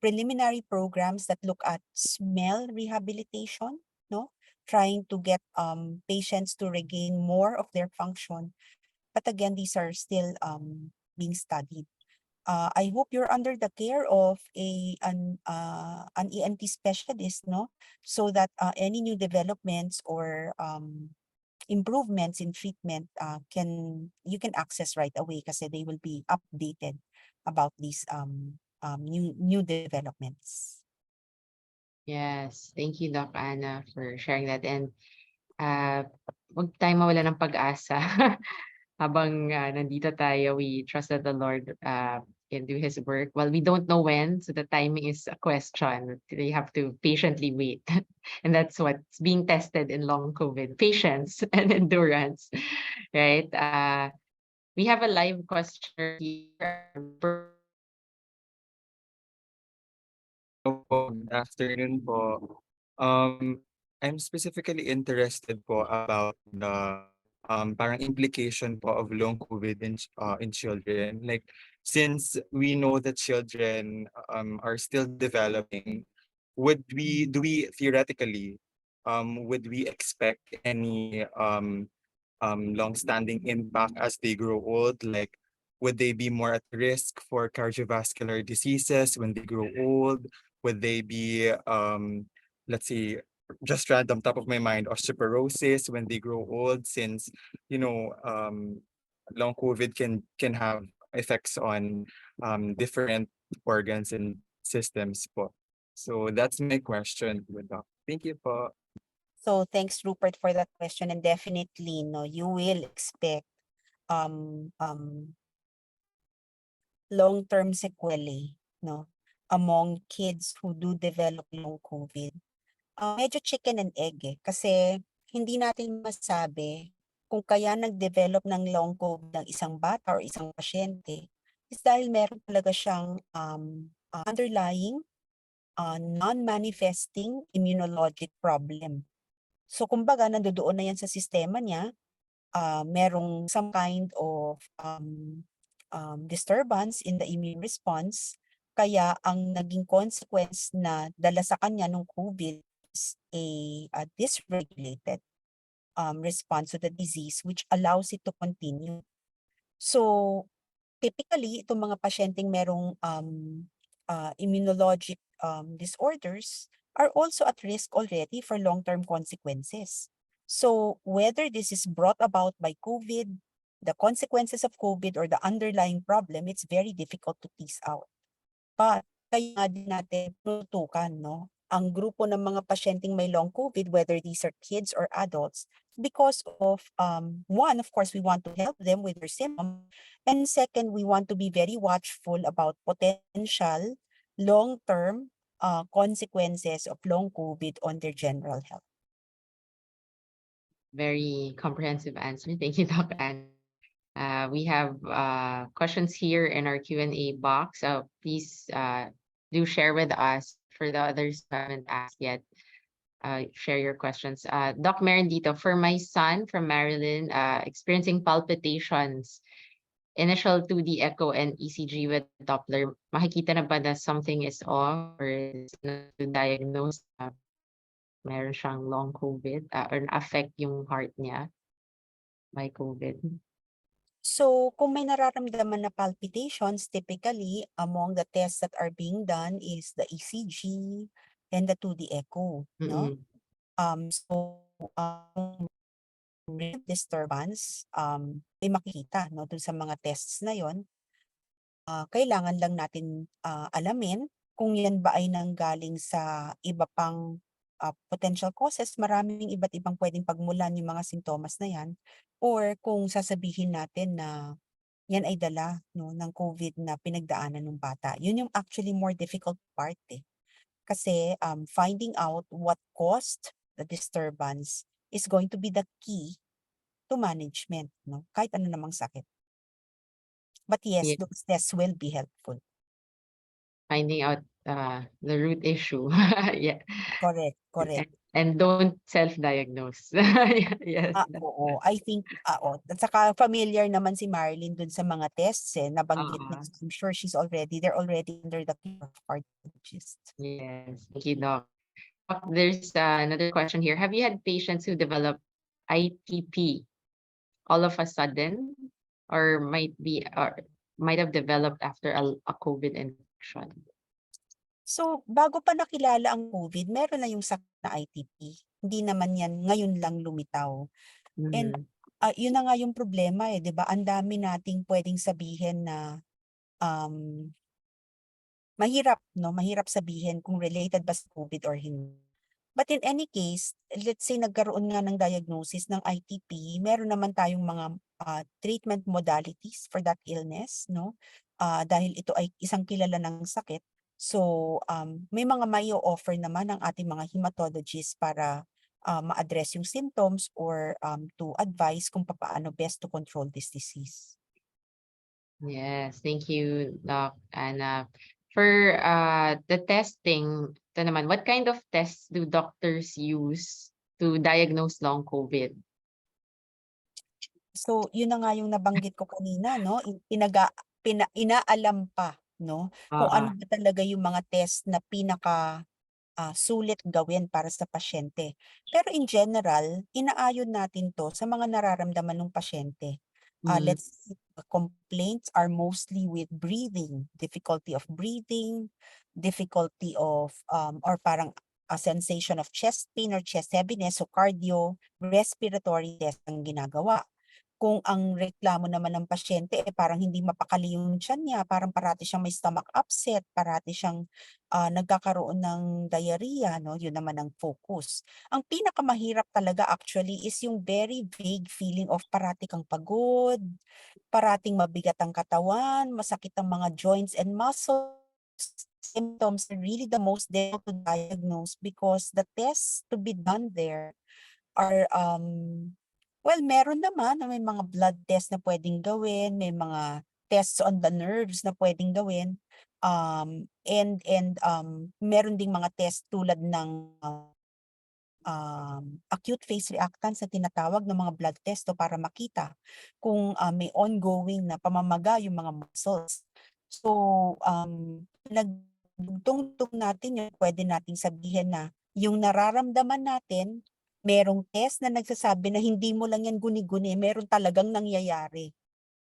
[SPEAKER 3] preliminary programs that look at smell rehabilitation, no, trying to get patients to regain more of their function. But again, these are still being studied. I hope you're under the care of an ENT specialist, no, so that any new developments or improvements in treatment you can access right away kasi they will be updated about these new developments.
[SPEAKER 1] Yes, thank you, Doc Anna, for sharing that. And huwag tayong mawala ng pag-asa. Habang nandito tayo, we trust that the Lord can do His work. Well, we don't know when, so the timing is a question. They have to patiently wait. And that's what's being tested in long COVID, patience and endurance, right? We have a live question here.
[SPEAKER 5] Opo, good afternoon po. I'm specifically interested po about the parang implication po of long COVID in children. Like, since we know that children are still developing, do we theoretically would we expect any long-standing impact as they grow old? Like, would they be more at risk for cardiovascular diseases when they grow old? Would they be, let's see, just random top of my mind, osteoporosis when they grow old, since, you know, long COVID can have effects on different organs and systems po. So that's my question with Doc. Thank you po.
[SPEAKER 3] So thanks, Rupert, for that question. And definitely, no, you will expect long-term sequelae, no, among kids who do develop long COVID. Medyo chicken and egg kasi hindi natin masabi kung kaya nag-develop ng long COVID ng isang bata or isang pasyente is dahil meron talaga siyang underlying non-manifesting immunologic problem. So kumbaga nandoon na yan sa sistema niya, merong some kind of disturbance in the immune response, kaya ang naging consequence na dala sa kanya ng COVID is a dysregulated response to the disease which allows it to continue. So typically, itong mga pasyenteng merong immunologic disorders are also at risk already for long-term consequences. So whether this is brought about by COVID, the consequences of COVID, or the underlying problem, it's very difficult to tease out. But kaya nga din natin tutukan, no, ang grupo ng mga pasyenteng may long COVID, whether these are kids or adults, because of one, of course, we want to help them with their symptoms, and second, we want to be very watchful about potential long-term consequences of long COVID on their general health.
[SPEAKER 1] Very comprehensive answer. Thank you, Doc Ann. We have questions here in our Q&A box. Please do share with us. For the others who haven't asked yet, share your questions. Doc, meron dito, for my son from Maryland, experiencing palpitations, initial 2D echo and ECG with Doppler, makikita na ba na something is off or is not to diagnose meron siyang long COVID or affect yung heart niya by COVID?
[SPEAKER 3] So, kung may nararamdaman na palpitations, typically, among the tests that are being done is the ECG and the 2D echo, no? So, disturbance, may makikita, no, dun sa mga tests na yon. Kailangan lang natin alamin kung yan ba ay nanggaling sa iba pang potential causes, maraming iba't ibang pwedeng pagmulan yung mga sintomas na yan, or kung sasabihin natin na yan ay dala, no, ng COVID na pinagdaanan ng bata. Yun yung actually more difficult part Kasi finding out what caused the disturbance is going to be the key to management, no? Kahit ano namang sakit. But yes,
[SPEAKER 1] Yeah.
[SPEAKER 3] those tests will be helpful.
[SPEAKER 1] Finding out the root issue. Yeah.
[SPEAKER 3] Correct.
[SPEAKER 1] And don't self-diagnose. Yes.
[SPEAKER 3] Oo, I think, at saka familiar naman si Marilyn dun sa mga tests nabanggit niya.
[SPEAKER 1] Oo.
[SPEAKER 3] I'm sure they're already under the care of cardiologist.
[SPEAKER 1] Yes. Thank you, Doc. Doc, there's another question here. Have you had patients who develop ITP all of a sudden, or might have developed after a COVID infection?
[SPEAKER 3] So, bago pa nakilala ang COVID, meron na yung sakit na ITP. Hindi naman yan ngayon lang lumitaw. And
[SPEAKER 1] Mhm.
[SPEAKER 3] yun na nga yung problema 'di ba? Ang dami nating pwedeng sabihin na mahirap, no? Mahirap sabihin kung related ba sa COVID or hindi. But in any case, let's say nagkaroon nga ng diagnosis ng ITP, meron naman tayong mga treatment modalities for that illness, no? Dahil ito ay isang kilala ng sakit. So, may mga mai-offer naman ang ating mga hematologists para ma-address yung symptoms or to advise kung paano best to control this disease.
[SPEAKER 1] Yes, thank you, Doc. And for the testing, ito naman, what kind of tests do doctors use to diagnose long COVID?
[SPEAKER 3] So, yun na nga yung nabanggit ko kanina, no? Inaalam pa, no? Kung ano ba talaga yung mga test na sulit gawin para sa pasyente. Pero in general, inaayon natin to sa mga nararamdaman ng pasyente.
[SPEAKER 1] Mm.
[SPEAKER 3] Let's see, the complaints are mostly with breathing, difficulty of breathing, difficulty of, or parang a sensation of chest pain or chest heaviness, so cardio, respiratory test ang ginagawa. Kung ang reklamo naman ng pasyente parang hindi mapakali yung tiyan niya, parang parati siyang may stomach upset, parati siyang nagkakaroon ng diarrhea, no? Yun naman ang focus. Ang pinakamahirap talaga actually is yung very vague feeling of parati kang pagod, parating mabigat ang katawan, masakit ang mga joints and muscles. Symptoms are really the most difficult to diagnose because the tests to be done there are well, meron naman na may mga blood test na pwedeng gawin, may mga tests on the nerves na pwedeng gawin. Meron ding mga test tulad ng acute phase reactants na tinatawag ng mga blood test para makita kung may ongoing na pamamaga yung mga muscles. So, nagtungtong natin yun, pwede nating sabihin na yung nararamdaman natin, merong test na nagsasabi na hindi mo lang yan guni-guni, meron talagang nangyayari.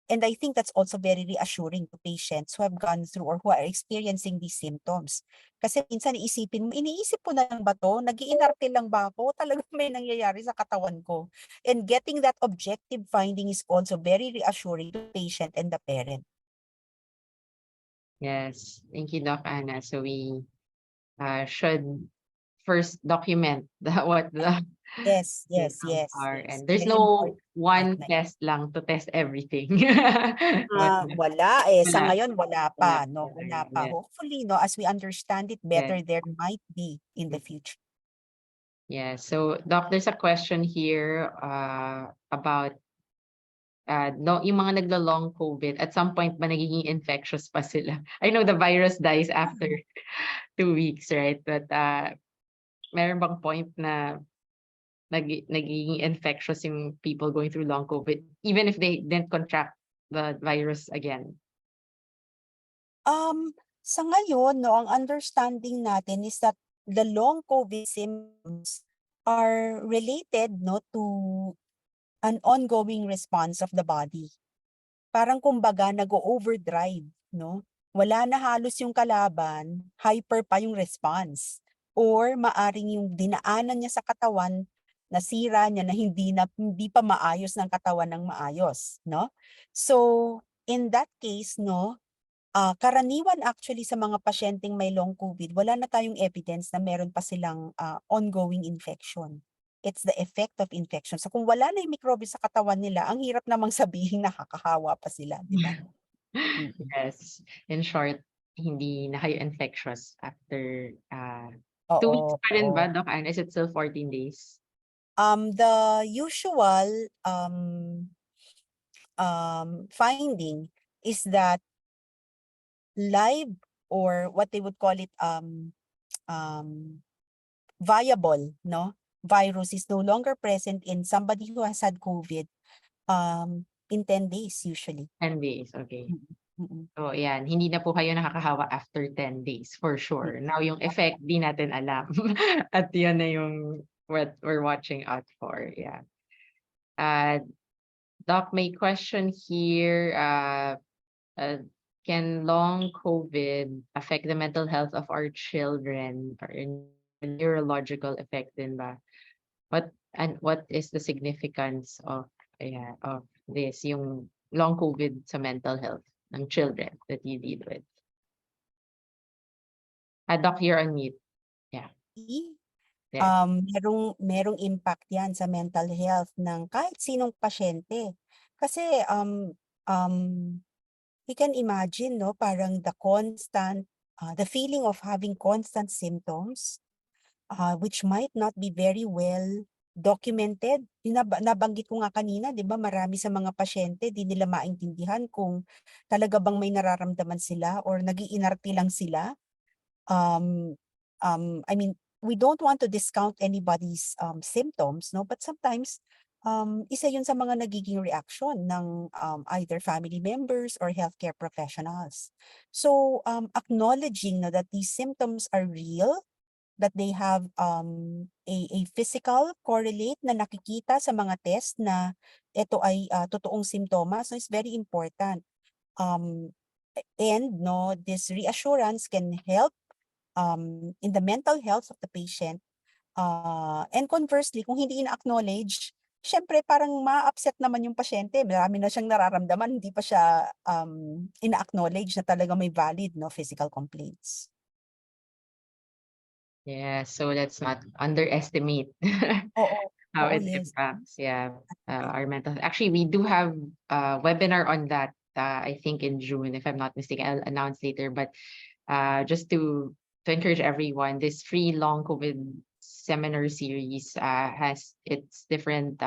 [SPEAKER 3] And I think that's also very reassuring to patients who have gone through or who are experiencing these symptoms. Kasi minsan iniisip ko na lang ba to? Nag-iinarte lang ba ako? Talagang may nangyayari sa katawan ko. And getting that objective finding is also very reassuring to the patient and the parent.
[SPEAKER 1] Yes, thank you, Doc Anna. So we should first document what the
[SPEAKER 3] Yes.
[SPEAKER 1] are, and there's
[SPEAKER 3] Very
[SPEAKER 1] no
[SPEAKER 3] important
[SPEAKER 1] one
[SPEAKER 3] part na
[SPEAKER 1] test lang to test everything.
[SPEAKER 3] wala sa
[SPEAKER 1] Wala.
[SPEAKER 3] ngayon wala
[SPEAKER 1] Wala
[SPEAKER 3] pa, no?
[SPEAKER 1] pa
[SPEAKER 3] Wala
[SPEAKER 1] talaga,
[SPEAKER 3] pa.
[SPEAKER 1] yes.
[SPEAKER 3] Hopefully, no, as we understand it better,
[SPEAKER 1] Yes.
[SPEAKER 3] there might be in the future.
[SPEAKER 1] Yeah, so Doc, there's a question here about no, yung mga naglo-long COVID, at some point ba nagiging infectious pa sila? I know the virus dies after 2 weeks, right? But meron bang point na nagiging infectious yung people going through long COVID, even if they didn't contract the virus again?
[SPEAKER 3] Sa ngayon, no, ang understanding natin is that the long COVID symptoms are related, no, to an ongoing response of the body. Parang kumbaga nag-overdrive, no? Wala na halos yung kalaban, hyper pa yung response. Or maaring yung dinaanan niya sa katawan, nasira niya na hindi pa maayos ng katawan ng maayos, no? So, in that case, no, karaniwan actually sa mga pasyenteng may long COVID, wala na tayong evidence na meron pa silang ongoing infection. It's the effect of infection. So kung wala na yung mikrobyo sa katawan nila, ang hirap namang sabihin nakakahawa pa sila, di ba?
[SPEAKER 1] Yes. In short, hindi na kayo infectious after 2 weeks
[SPEAKER 3] Oo,
[SPEAKER 1] pa rin
[SPEAKER 3] oo.
[SPEAKER 1] ba, Doc? And is it still 14 days?
[SPEAKER 3] The usual finding is that live, or what they would call it, viable, no, virus is no longer present in somebody who has had COVID in 10 days usually.
[SPEAKER 1] 10 days, okay.
[SPEAKER 3] Mm-mm.
[SPEAKER 1] So, yan, hindi na po kayo nakakahawa after 10 days, for sure. Now, yung effect, di natin alam. At yun na yung what we're watching out for, yeah. Doc, may question here. Can long COVID affect the mental health of our children, or neurological effect din ba? What is the significance of this, yung long COVID sa mental health ng children that you deal with? Doc, you're on mute. Yeah. There.
[SPEAKER 3] Merong impact yan sa mental health ng kahit sinong pasyente. Kasi we can imagine, no, parang the feeling of having constant symptoms, which might not be very well documented. Nabanggit ko nga kanina, di ba, marami sa mga pasyente, di nila maintindihan kung talaga bang may nararamdaman sila or nag-iinarte lang sila. I mean, we don't want to discount anybody's symptoms, no? But sometimes, isa yun sa mga nagiging reaction ng either family members or healthcare professionals. So, acknowledging na that these symptoms are real, that they have a physical correlate na nakikita sa mga test na ito ay totoong simptomas, so it's very important. And no, this reassurance can help in the mental health of the patient. And conversely, kung hindi ina-acknowledge, syempre parang ma-upset naman yung pasyente. Marami na siyang nararamdaman, hindi pa siya ina-acknowledge na talaga may valid, no, physical complaints.
[SPEAKER 1] Yeah, so let's not underestimate how it
[SPEAKER 3] Yes.
[SPEAKER 1] impacts, our mental health. Actually, we do have a webinar on that, I think in June, if I'm not mistaken. I'll announce later, but just to encourage everyone, this free long COVID seminar series has its different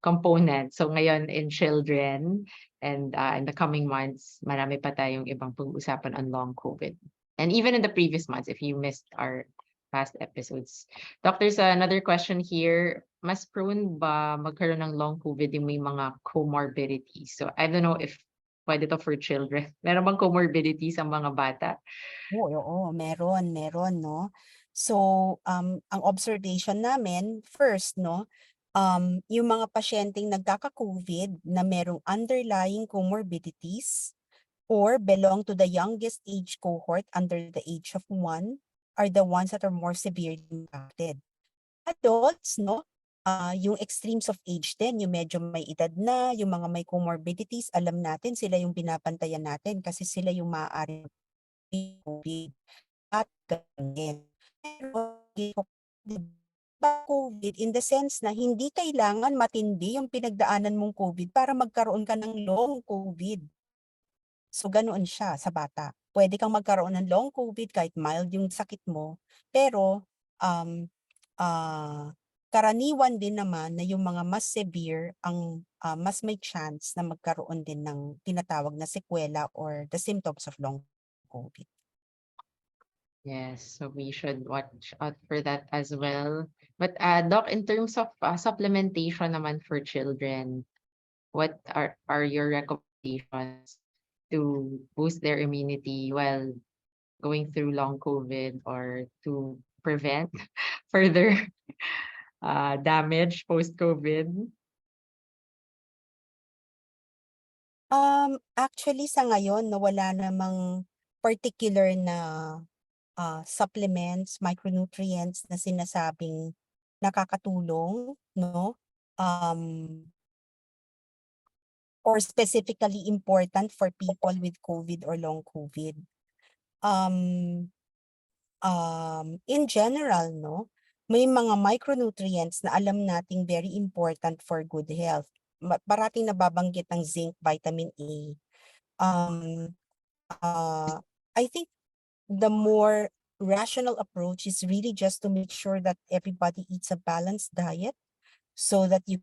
[SPEAKER 1] components. So ngayon in children, and in the coming months, marami pa tayong ibang pag-uusapan on long COVID. And even in the previous months, if you missed our past episodes. Doctors, another question here. Mas prone ba magkaroon ng long COVID yung may mga comorbidities? So I don't know if pwede to for children. Meron bang comorbidities ang mga bata?
[SPEAKER 3] Oo, meron, no? So, ang observation namin, first, no, yung mga pasyenteng nagkaka-COVID na merong underlying comorbidities or belong to the youngest age cohort under the age of 1 are the ones that are more severely impacted. Adults, no, yung extremes of age din, yung medyo may edad na, yung mga may comorbidities, alam natin sila yung binabantayan natin kasi sila yung maaari COVID at ganyan. Pero COVID in the sense na hindi kailangan matindi yung pinagdaanan mong COVID para magkaroon ka ng long COVID. So ganoon siya sa bata. Pwede kang magkaroon ng long COVID kahit mild yung sakit mo, pero karaniwan din naman na yung mga mas severe ang mas may chance na magkaroon din ng tinatawag na sekwela or the symptoms of long COVID.
[SPEAKER 1] Yes, so we should watch out for that as well. But Doc, in terms of supplementation naman for children, what are your recommendations to boost their immunity while going through long COVID, or to prevent further damage post-COVID?
[SPEAKER 3] Actually sa ngayon no, wala namang particular na supplements, micronutrients na sinasabing nakakatulong, no? Or specifically important for people with COVID or long COVID. In general, no, may mga micronutrients na alam nating very important for good health. Parating nababanggit ng zinc, vitamin A. I think the more rational approach is really just to make sure that everybody eats a balanced diet. so that you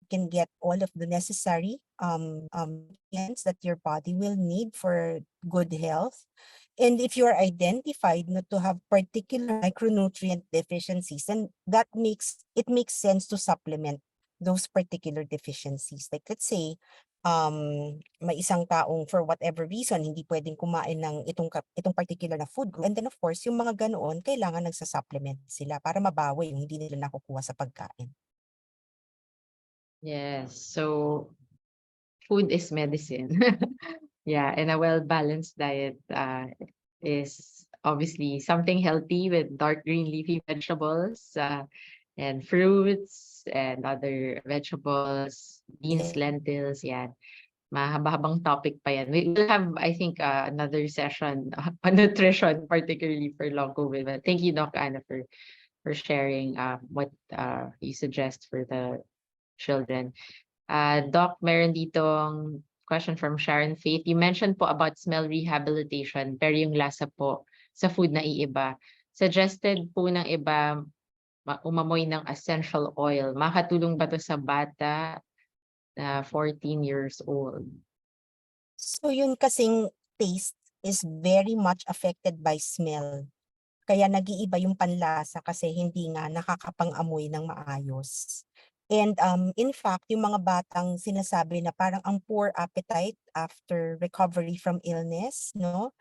[SPEAKER 3] can get all of the necessary nutrients that your body will need for good health. And if you are identified not to have particular micronutrient deficiencies, then it makes sense to supplement those particular deficiencies. Like let's say, may isang taong for whatever reason hindi pwedeng kumain ng itong particular na food group. And then of course, yung mga ganoon, kailangan nagsa-supplement sila para mabawi yung hindi nila nakukuha sa pagkain.
[SPEAKER 1] Yes. So food is medicine. Yeah, and a well-balanced diet is obviously something healthy with dark green leafy vegetables and fruits and other vegetables, beans,
[SPEAKER 3] Yeah.
[SPEAKER 1] lentils. Yeah, mahaba-habang topic pa yan. We will have, I think, another session on nutrition, particularly for long COVID. But thank you, Doc Anna, for sharing what you suggest for the children. Doc, meron ditong question from Sharon Faith. You mentioned po about smell rehabilitation, pero yung lasa po sa food na iiba. Suggested po ng iba umamoy ng essential oil. Makatulong ba to sa bata na 14 years old?
[SPEAKER 3] So yun kasing taste is very much affected by smell. Kaya nag-iiba yung panlasa kasi hindi nga nakakapang-amoy ng maayos. And in fact, yung mga batang sinasabi na parang ang poor appetite after recovery from illness, no?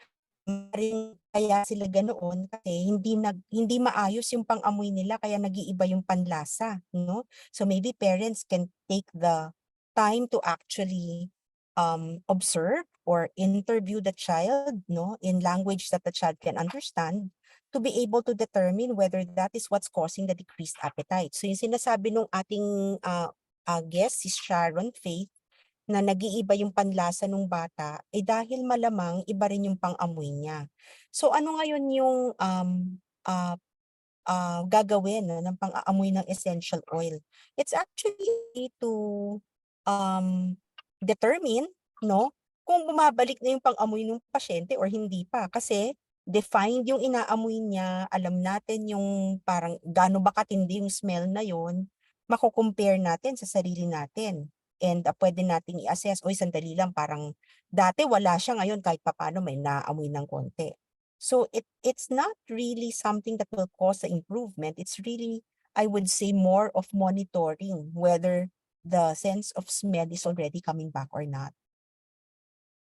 [SPEAKER 3] Maring kaya sila ganoon kasi hindi maayos yung pang-amoy nila kaya nag-iiba yung panlasa, no? So maybe parents can take the time to actually observe or interview the child, no, in language that the child can understand, to be able to determine whether that is what's causing the decreased appetite. So yung sinasabi nung ating guest, si Sharon Faith, na nag-iiba yung panlasa ng bata, dahil malamang iba rin yung pang-amoy niya. So ano ngayon yung gagawin, no, ng pang-aamoy ng essential oil? It's actually to determine, no, kung bumabalik na yung pang-amoy ng pasyente or hindi pa. Kasi defined yung inaamoy niya, alam natin yung parang gaano ba katindi yung smell na yon, mako-compare natin sa sarili natin. And pwede nating i-assess, oy sandali lang, parang dati wala siya, ngayon kahit papaano may naamoy ng konti. So it's not really something that will cause the improvement. It's really, I would say, more of monitoring whether the sense of smell is already coming back or not.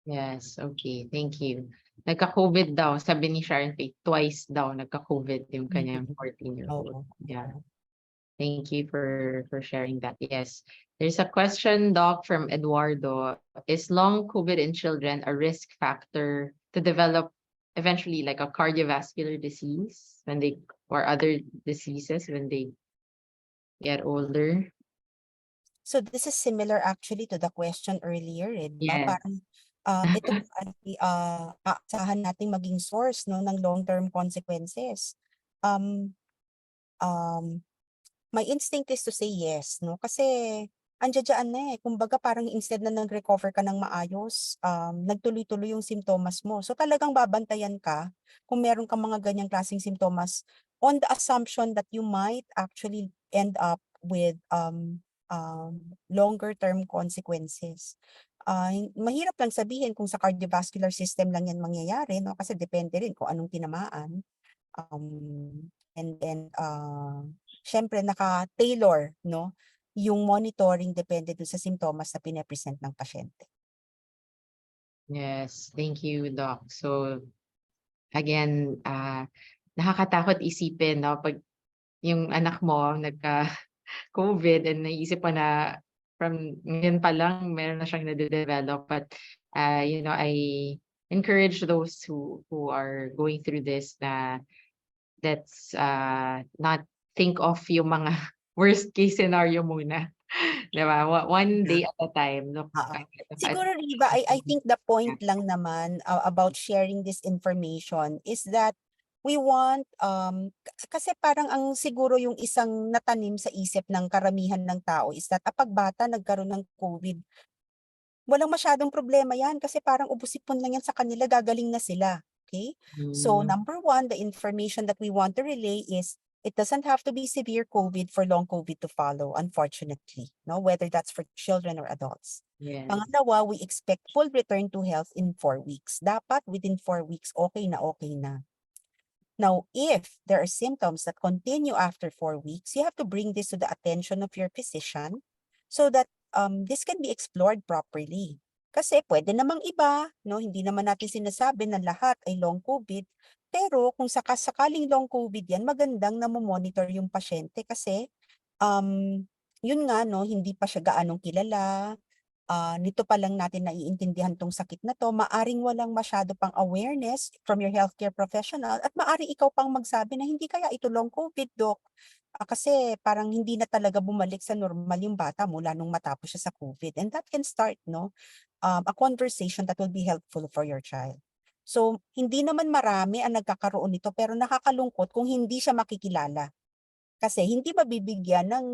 [SPEAKER 1] Yes, okay. Thank you. Nagka-COVID daw, sabi ni Sharon Faith, twice daw nagka-COVID yung kanyang 14-year-old.
[SPEAKER 3] Oo.
[SPEAKER 1] Yeah. Thank you for sharing that. Yes. There's a question, Doc, from Eduardo. Is long COVID in children a risk factor to develop eventually like a cardiovascular disease when they, or other diseases when they get older?
[SPEAKER 3] So this is similar actually to the question earlier, di ba?
[SPEAKER 1] Yes.
[SPEAKER 3] Parang ito aasahan nating maging source, no, ng long-term consequences. My instinct is to say yes, no? Kasi andiyan na eh. Kumbaga parang instead na nag-recover ka ng maayos, nagtuloy-tuloy yung simptomas mo. So talagang babantayan ka kung meron kang mga ganyang klaseng simptomas on the assumption that you might actually end up with longer term consequences. Mahirap lang sabihin kung sa cardiovascular system lang yan mangyayari, no? Kasi depende rin kung anong tinamaan. And then syempre naka-tailor, no, yung monitoring depende dun sa simptomas na pinapresent ng pasyente.
[SPEAKER 1] Yes, thank you, Doc. So again, nakakatakot isipin, no, pag yung anak mo nagka-COVID and naisip pa na from ngayon pa lang meron na siyang nade-develop. But you know, I encourage those who are going through this na let's not think of yung mga worst case scenario muna. Diba? One day at a time. Look,
[SPEAKER 3] Siguro, Riva, I think the point lang naman about sharing this information is that we want, kasi parang ang siguro yung isang natanim sa isip ng karamihan ng tao is that pag bata nagkaroon ng COVID, walang masyadong problema yan kasi parang ubusipon lang yan sa kanila, gagaling na sila. Okay? So number one, the information that we want to relay is It doesn't have to be severe COVID for long COVID to follow, unfortunately, no, whether that's for children or adults.
[SPEAKER 1] Yes.
[SPEAKER 3] Pangalawa, we expect full return to health in 4 weeks. Dapat within 4 weeks, okay na okay na. Now, if there are symptoms that continue after 4 weeks, you have to bring this to the attention of your physician so that this can be explored properly. Kasi pwede namang iba, no? Hindi naman natin sinasabi na lahat ay long COVID. Pero kung sakaling long COVID yan, magandang na monitor yung pasyente kasi yun nga, no, hindi pa siya gaanong kilala. Nito pa lang natin naiintindihan tong sakit na to, maaring walang masyado pang awareness from your healthcare professional at maaring ikaw pang magsabi na hindi kaya ito long COVID, doc. Kasi parang hindi na talaga bumalik sa normal yung bata mula nung matapos siya sa COVID. And that can start, no, a conversation that will be helpful for your child. So, hindi naman marami ang nagkakaroon nito pero nakakalungkot kung hindi siya makikilala. Kasi hindi mabibigyan ng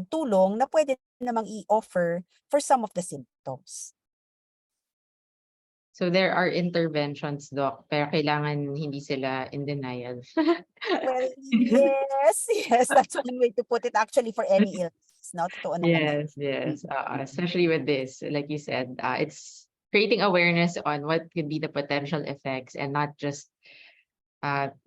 [SPEAKER 3] tulong na pwede namang i-offer for some of the symptoms.
[SPEAKER 1] So there are interventions, Doc, pero kailangan hindi sila in denial.
[SPEAKER 3] Well, yes, yes, that's one way to put it actually for any illness. No? Totoo naman yan.
[SPEAKER 1] Yes. Especially with this, like you said, it's creating awareness on what could be the potential effects and not just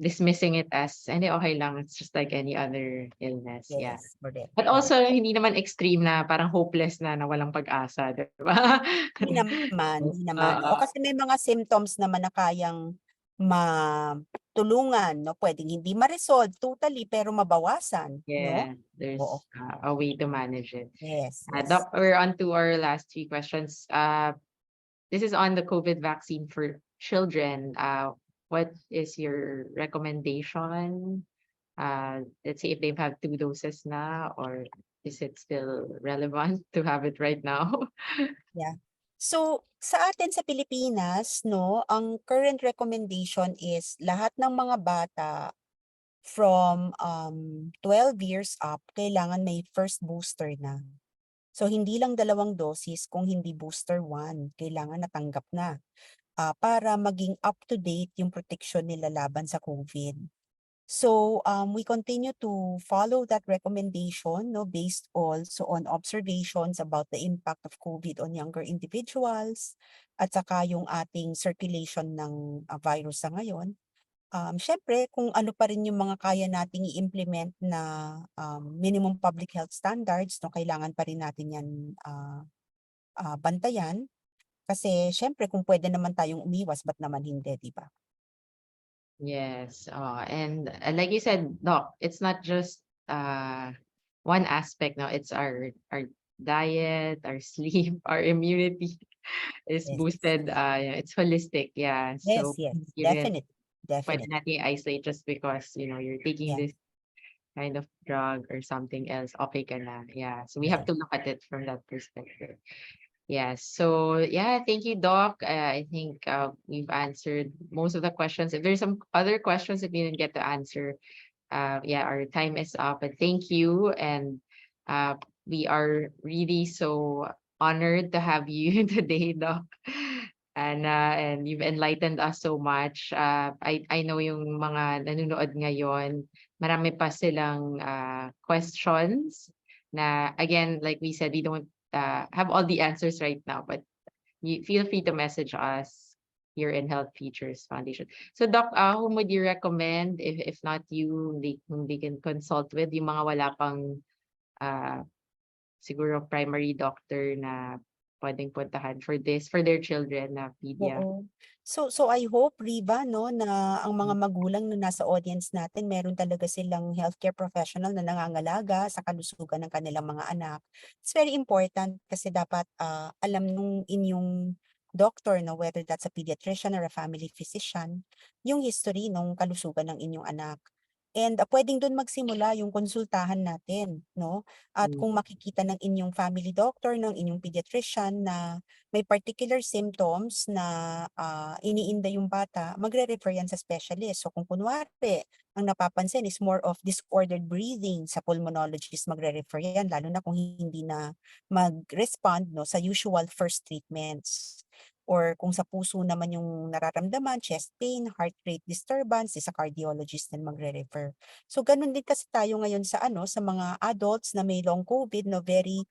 [SPEAKER 1] dismissing it as, hindi, okay lang, it's just like any other illness. Yeah.
[SPEAKER 3] Yes, correct.
[SPEAKER 1] But also, hindi naman extreme na parang hopeless na walang pag-asa, di ba?
[SPEAKER 3] Hindi naman. O kasi may mga symptoms naman na kayang matulungan, no? Pwedeng hindi ma-resolve totally pero mabawasan, no?
[SPEAKER 1] Yeah, there's
[SPEAKER 3] Oo.
[SPEAKER 1] a way to manage it.
[SPEAKER 3] Yes.
[SPEAKER 1] Doc, we're on to our last 3 questions. This is on the COVID vaccine for children. What is your recommendation? Let's say if they've had 2 doses na, or is it still relevant to have it right now?
[SPEAKER 3] So, sa atin sa Pilipinas, no, ang current recommendation is lahat ng mga bata from 12 years up, kailangan may first booster na. So, hindi lang 2 dosis, kung hindi booster 1, kailangan natanggap na. Para maging up to date yung protection nila laban sa COVID. So we continue to follow that recommendation, no, based also on observations about the impact of COVID on younger individuals at saka yung ating circulation ng virus sa ngayon. Syempre, kung ano pa rin yung mga kaya nating i-implement na minimum public health standards, no, kailangan pa rin natin yan bantayan. Kasi syempre kung pwede naman tayong umiwas, ba't naman hindi, di ba?
[SPEAKER 1] Yes. And like you said, Doc, it's not just one aspect. No, it's our diet, our sleep, our immunity is
[SPEAKER 3] Yes.
[SPEAKER 1] boosted. It's holistic. Yeah.
[SPEAKER 3] Yes,
[SPEAKER 1] So
[SPEAKER 3] definitely.
[SPEAKER 1] pwede natin i-isolate just because you're taking
[SPEAKER 3] Yeah.
[SPEAKER 1] this kind of drug or something else. Okay ka na. Yeah. So we have to look at it from that perspective. Yes. So yeah, thank you, Doc. I think we've answered most of the questions. If there's some other questions that we didn't get to answer, yeah, our time is up. But thank you, and we are really so honored to have you today, Doc. And you've enlightened us so much. I know yung mga nanonood ngayon, marami pa silang questions na, again, like we said, we don't have all the answers right now, but you feel free to message us here in Health Features Foundation. So Doc, whom would you recommend, if not you, whom they can consult with, yung mga wala pang siguro primary doctor na pwedeng puntahan for this, for their children na pedia?
[SPEAKER 3] Oo. So I hope, Riva, no, na ang mga magulang na nasa audience natin, meron talaga silang healthcare professional na nangangalaga sa kalusugan ng kanilang mga anak. It's very important kasi dapat alam nung inyong doctor, no, whether that's a pediatrician or a family physician, yung history ng kalusugan ng inyong anak. And pwedeng doon magsimula yung konsultahan natin, no? At kung makikita ng inyong family doctor, ng inyong pediatrician na may particular symptoms na iniinda yung bata, magre-refer yan sa specialist. So kung kunwari, ang napapansin is more of disordered breathing, sa pulmonologist magre-refer yan, lalo na kung hindi na mag-respond, no, sa usual first treatments. or kung sa puso naman yung nararamdaman, chest pain, heart rate disturbance, sa cardiologist na magre-refer. So ganun din kasi tayo ngayon sa sa mga adults na may long COVID, no, very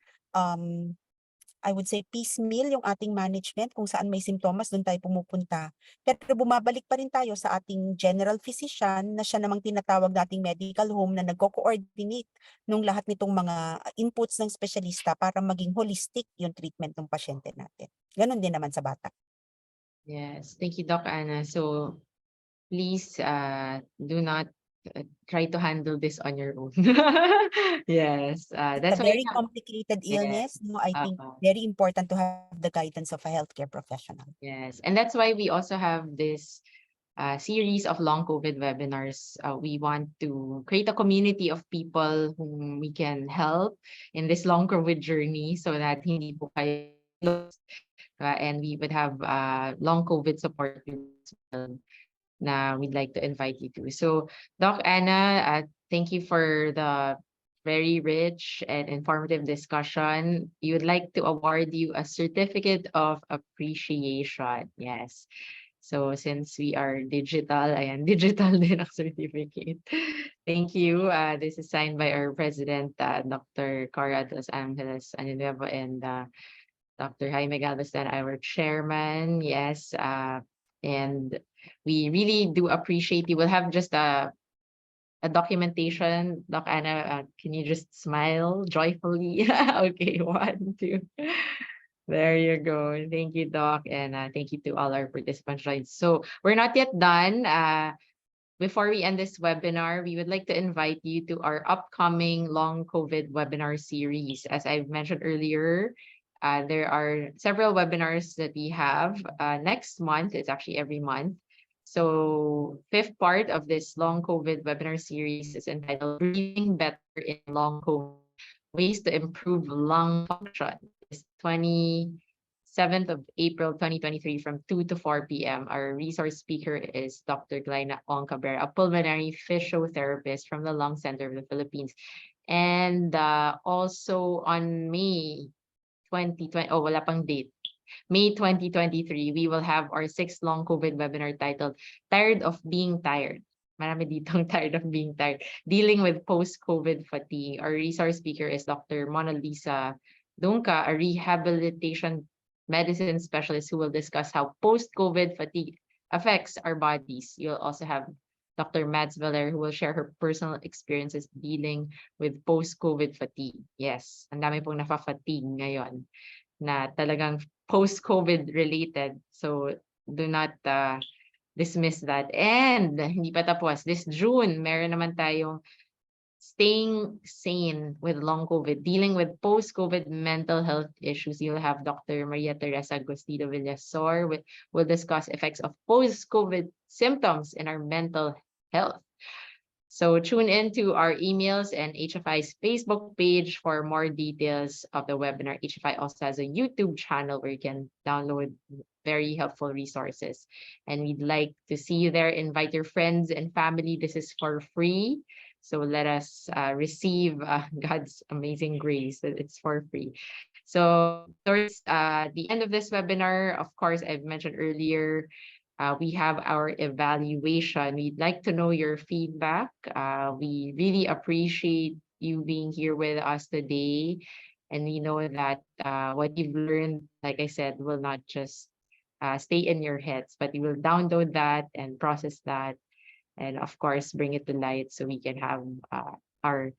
[SPEAKER 3] I would say piecemeal yung ating management, kung saan may simptomas doon tayo pumupunta. Pero bumabalik pa rin tayo sa ating general physician na siya namang tinatawag nating medical home na nagko-coordinate nung lahat nitong mga inputs ng espesyalista para maging holistic yung treatment ng pasyente natin. Ganon din naman sa bata.
[SPEAKER 1] Yes, thank you, Doc Anna. So please do not try to handle this on your own. Yes,
[SPEAKER 3] It's
[SPEAKER 1] that's
[SPEAKER 3] a
[SPEAKER 1] why
[SPEAKER 3] very complicated illness. No, I think
[SPEAKER 1] uh,
[SPEAKER 3] very important to have the guidance of a healthcare professional.
[SPEAKER 1] yes, and that's why we also have this series of long COVID webinars. We want to create a community of people whom we can help in this long COVID journey so that hindi po kayo lost, and we would have long COVID support groups as well na we'd like to invite you to. So, Doc Anna, thank you for the very rich and informative discussion. You would like to award you a certificate of appreciation. Yes. So since we are digital, ayan, digital din ang certificate. Thank you. This is signed by our president, Dr. Cora de Los Angeles Aninuevo, and Dr. Jaime Galveston, our chairman. Yes. And we really do appreciate you. We'll have just a documentation. Doc Anna, can you just smile joyfully? Okay, 1, 2. There you go. Thank you, Doc. And thank you to all our participants. Right. So we're not yet done. Before we end this webinar, we would like to invite you to our upcoming long COVID webinar series. As I've mentioned earlier, there are several webinars that we have next month. It's actually every month. So fifth part of this long COVID webinar series is entitled Breathing Better in Long COVID, Ways to Improve Lung Function. It's 27th of April 2023 from 2 to 4 p.m. Our resource speaker is Dr. Glyna Ong Cabrera, a pulmonary physiotherapist from the Lung Center of the Philippines. And also on May 2020, oh, wala pang date. May 2023, we will have our 6th long COVID webinar titled Tired of Being Tired. Marami ditong tired of being tired. Dealing with post-COVID fatigue. Our resource speaker is Dr. Anna Lisa Ong-Lim, a rehabilitation medicine specialist who will discuss how post-COVID fatigue affects our bodies. You'll also have Dr. Mads Veller, who will share her personal experiences dealing with post-COVID fatigue. Yes, ang dami pong nafa-fatigue ngayon na talagang post-COVID related. So do not dismiss that. And hindi pa tapos. This June, meron naman tayong Staying Sane with Long COVID, Dealing with Post-COVID Mental Health Issues. You'll have Dr. Maria Teresa Agustino Villasor. We'll discuss effects of post-COVID symptoms in our mental health. So tune in to our emails and HFI's Facebook page for more details of the webinar. HFI also has a YouTube channel where you can download very helpful resources. And we'd like to see you there. Invite your friends and family. This is for free. So let us receive God's amazing grace. It's for free. So towards the end of this webinar, of course, I've mentioned earlier, we have our evaluation. We'd like to know your feedback. We really appreciate you being here with us today. And we know that what you've learned, like I said, will not just stay in your heads, but you will download that and process that. And of course, bring it to light so we can have our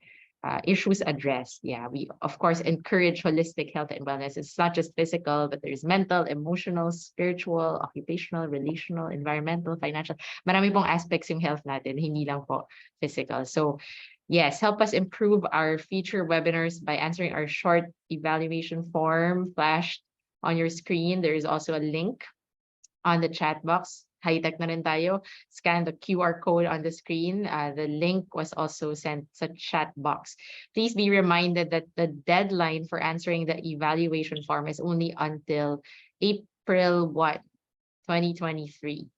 [SPEAKER 1] issues addressed. Yeah, we of course encourage holistic health and wellness. It's not just physical, but there's mental, emotional, spiritual, occupational, relational, environmental, financial. Marami pong aspects yung health natin, hindi lang po physical. So yes, help us improve our future webinars by answering our short evaluation form flashed on your screen. There is also a link on the chat box. High-tech na rin tayo. Scan the QR code on the screen. The link was also sent sa chat box. Please be reminded that the deadline for answering the evaluation form is only until April 1, 2023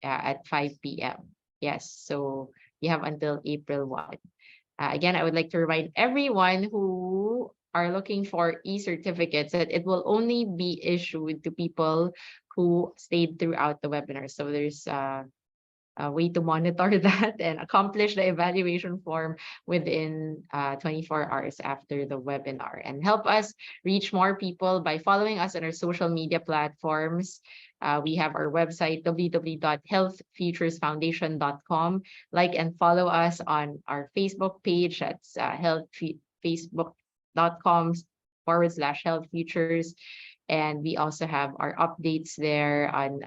[SPEAKER 1] at 5 p.m. Yes, so you have until April 1. Again, I would like to remind everyone who are looking for e-certificates, that it will only be issued to people who stayed throughout the webinar. So there's a way to monitor that and accomplish the evaluation form within 24 hours after the webinar, and help us reach more people by following us on our social media platforms. We have our website, www.healthfuturesfoundation.com. Like and follow us on our Facebook page. That's facebook.com/healthfutures. And we also have our updates there on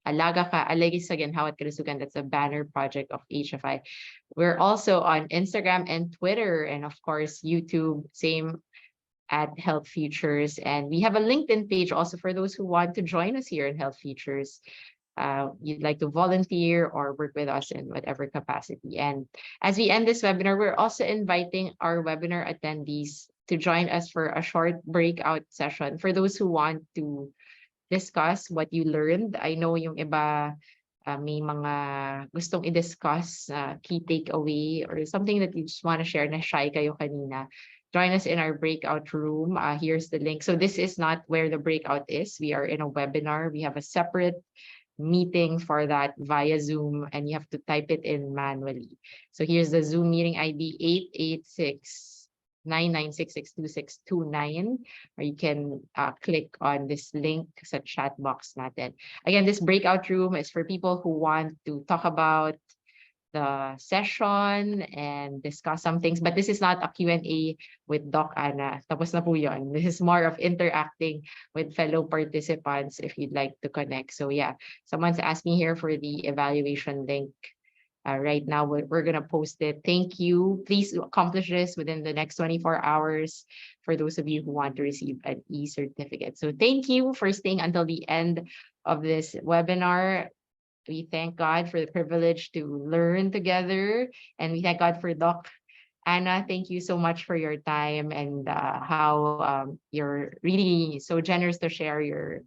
[SPEAKER 1] Alaga Ka, Alagi sa Ginhawat Kalusugan. That's a banner project of HFI. We're also on Instagram and Twitter, and of course, YouTube, same at Health Futures. And we have a LinkedIn page also for those who want to join us here in Health Futures. You'd like to volunteer or work with us in whatever capacity. And as we end this webinar, we're also inviting our webinar attendees to join us for a short breakout session for those who want to discuss what you learned. I know yung iba may mga gustong i-discuss, key takeaway or something that you just want to share na shy kayo kanina. Join us in our breakout room. Here's the link. So this is not where the breakout is. We are in a webinar. We have a separate meeting for that via Zoom, and you have to type it in manually. So here's the Zoom meeting ID 886-996-62629, or you can click on this link sa chat box natin. Again, this breakout room is for people who want to talk about the session and discuss some things, but this is not a Q&A with Doc Anna. Tapos na po yun. This is more of interacting with fellow participants if you'd like to connect. So yeah, someone's asking here for the evaluation link. Right now, we're going to post it. Thank you. Please accomplish this within the next 24 hours for those of you who want to receive an e-certificate. So thank you for staying until the end of this webinar. We thank God for the privilege to learn together. And we thank God for Doc Anna. Thank you so much for your time and how you're really so generous to share your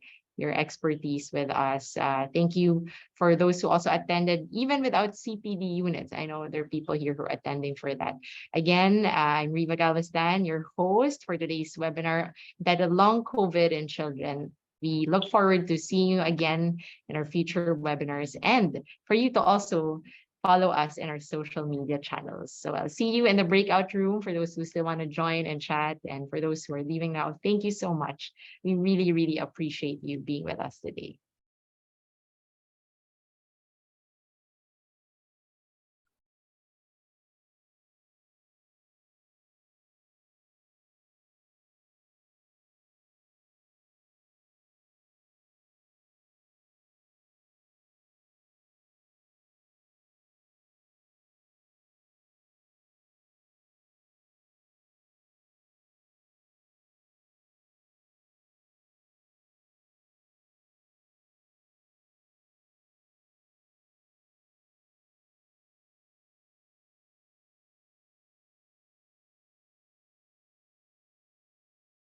[SPEAKER 1] expertise with us. Thank you for those who also attended, even without CPD units. I know there are people here who are attending for that. Again, I'm Riva Galvestan, your host for today's webinar entitled Long COVID in Children. We look forward to seeing you again in our future webinars, and for you to also follow us in our social media channels. So I'll see you in the breakout room for those who still want to join and chat. And for those who are leaving now, thank you so much. We really, really appreciate you being with us today.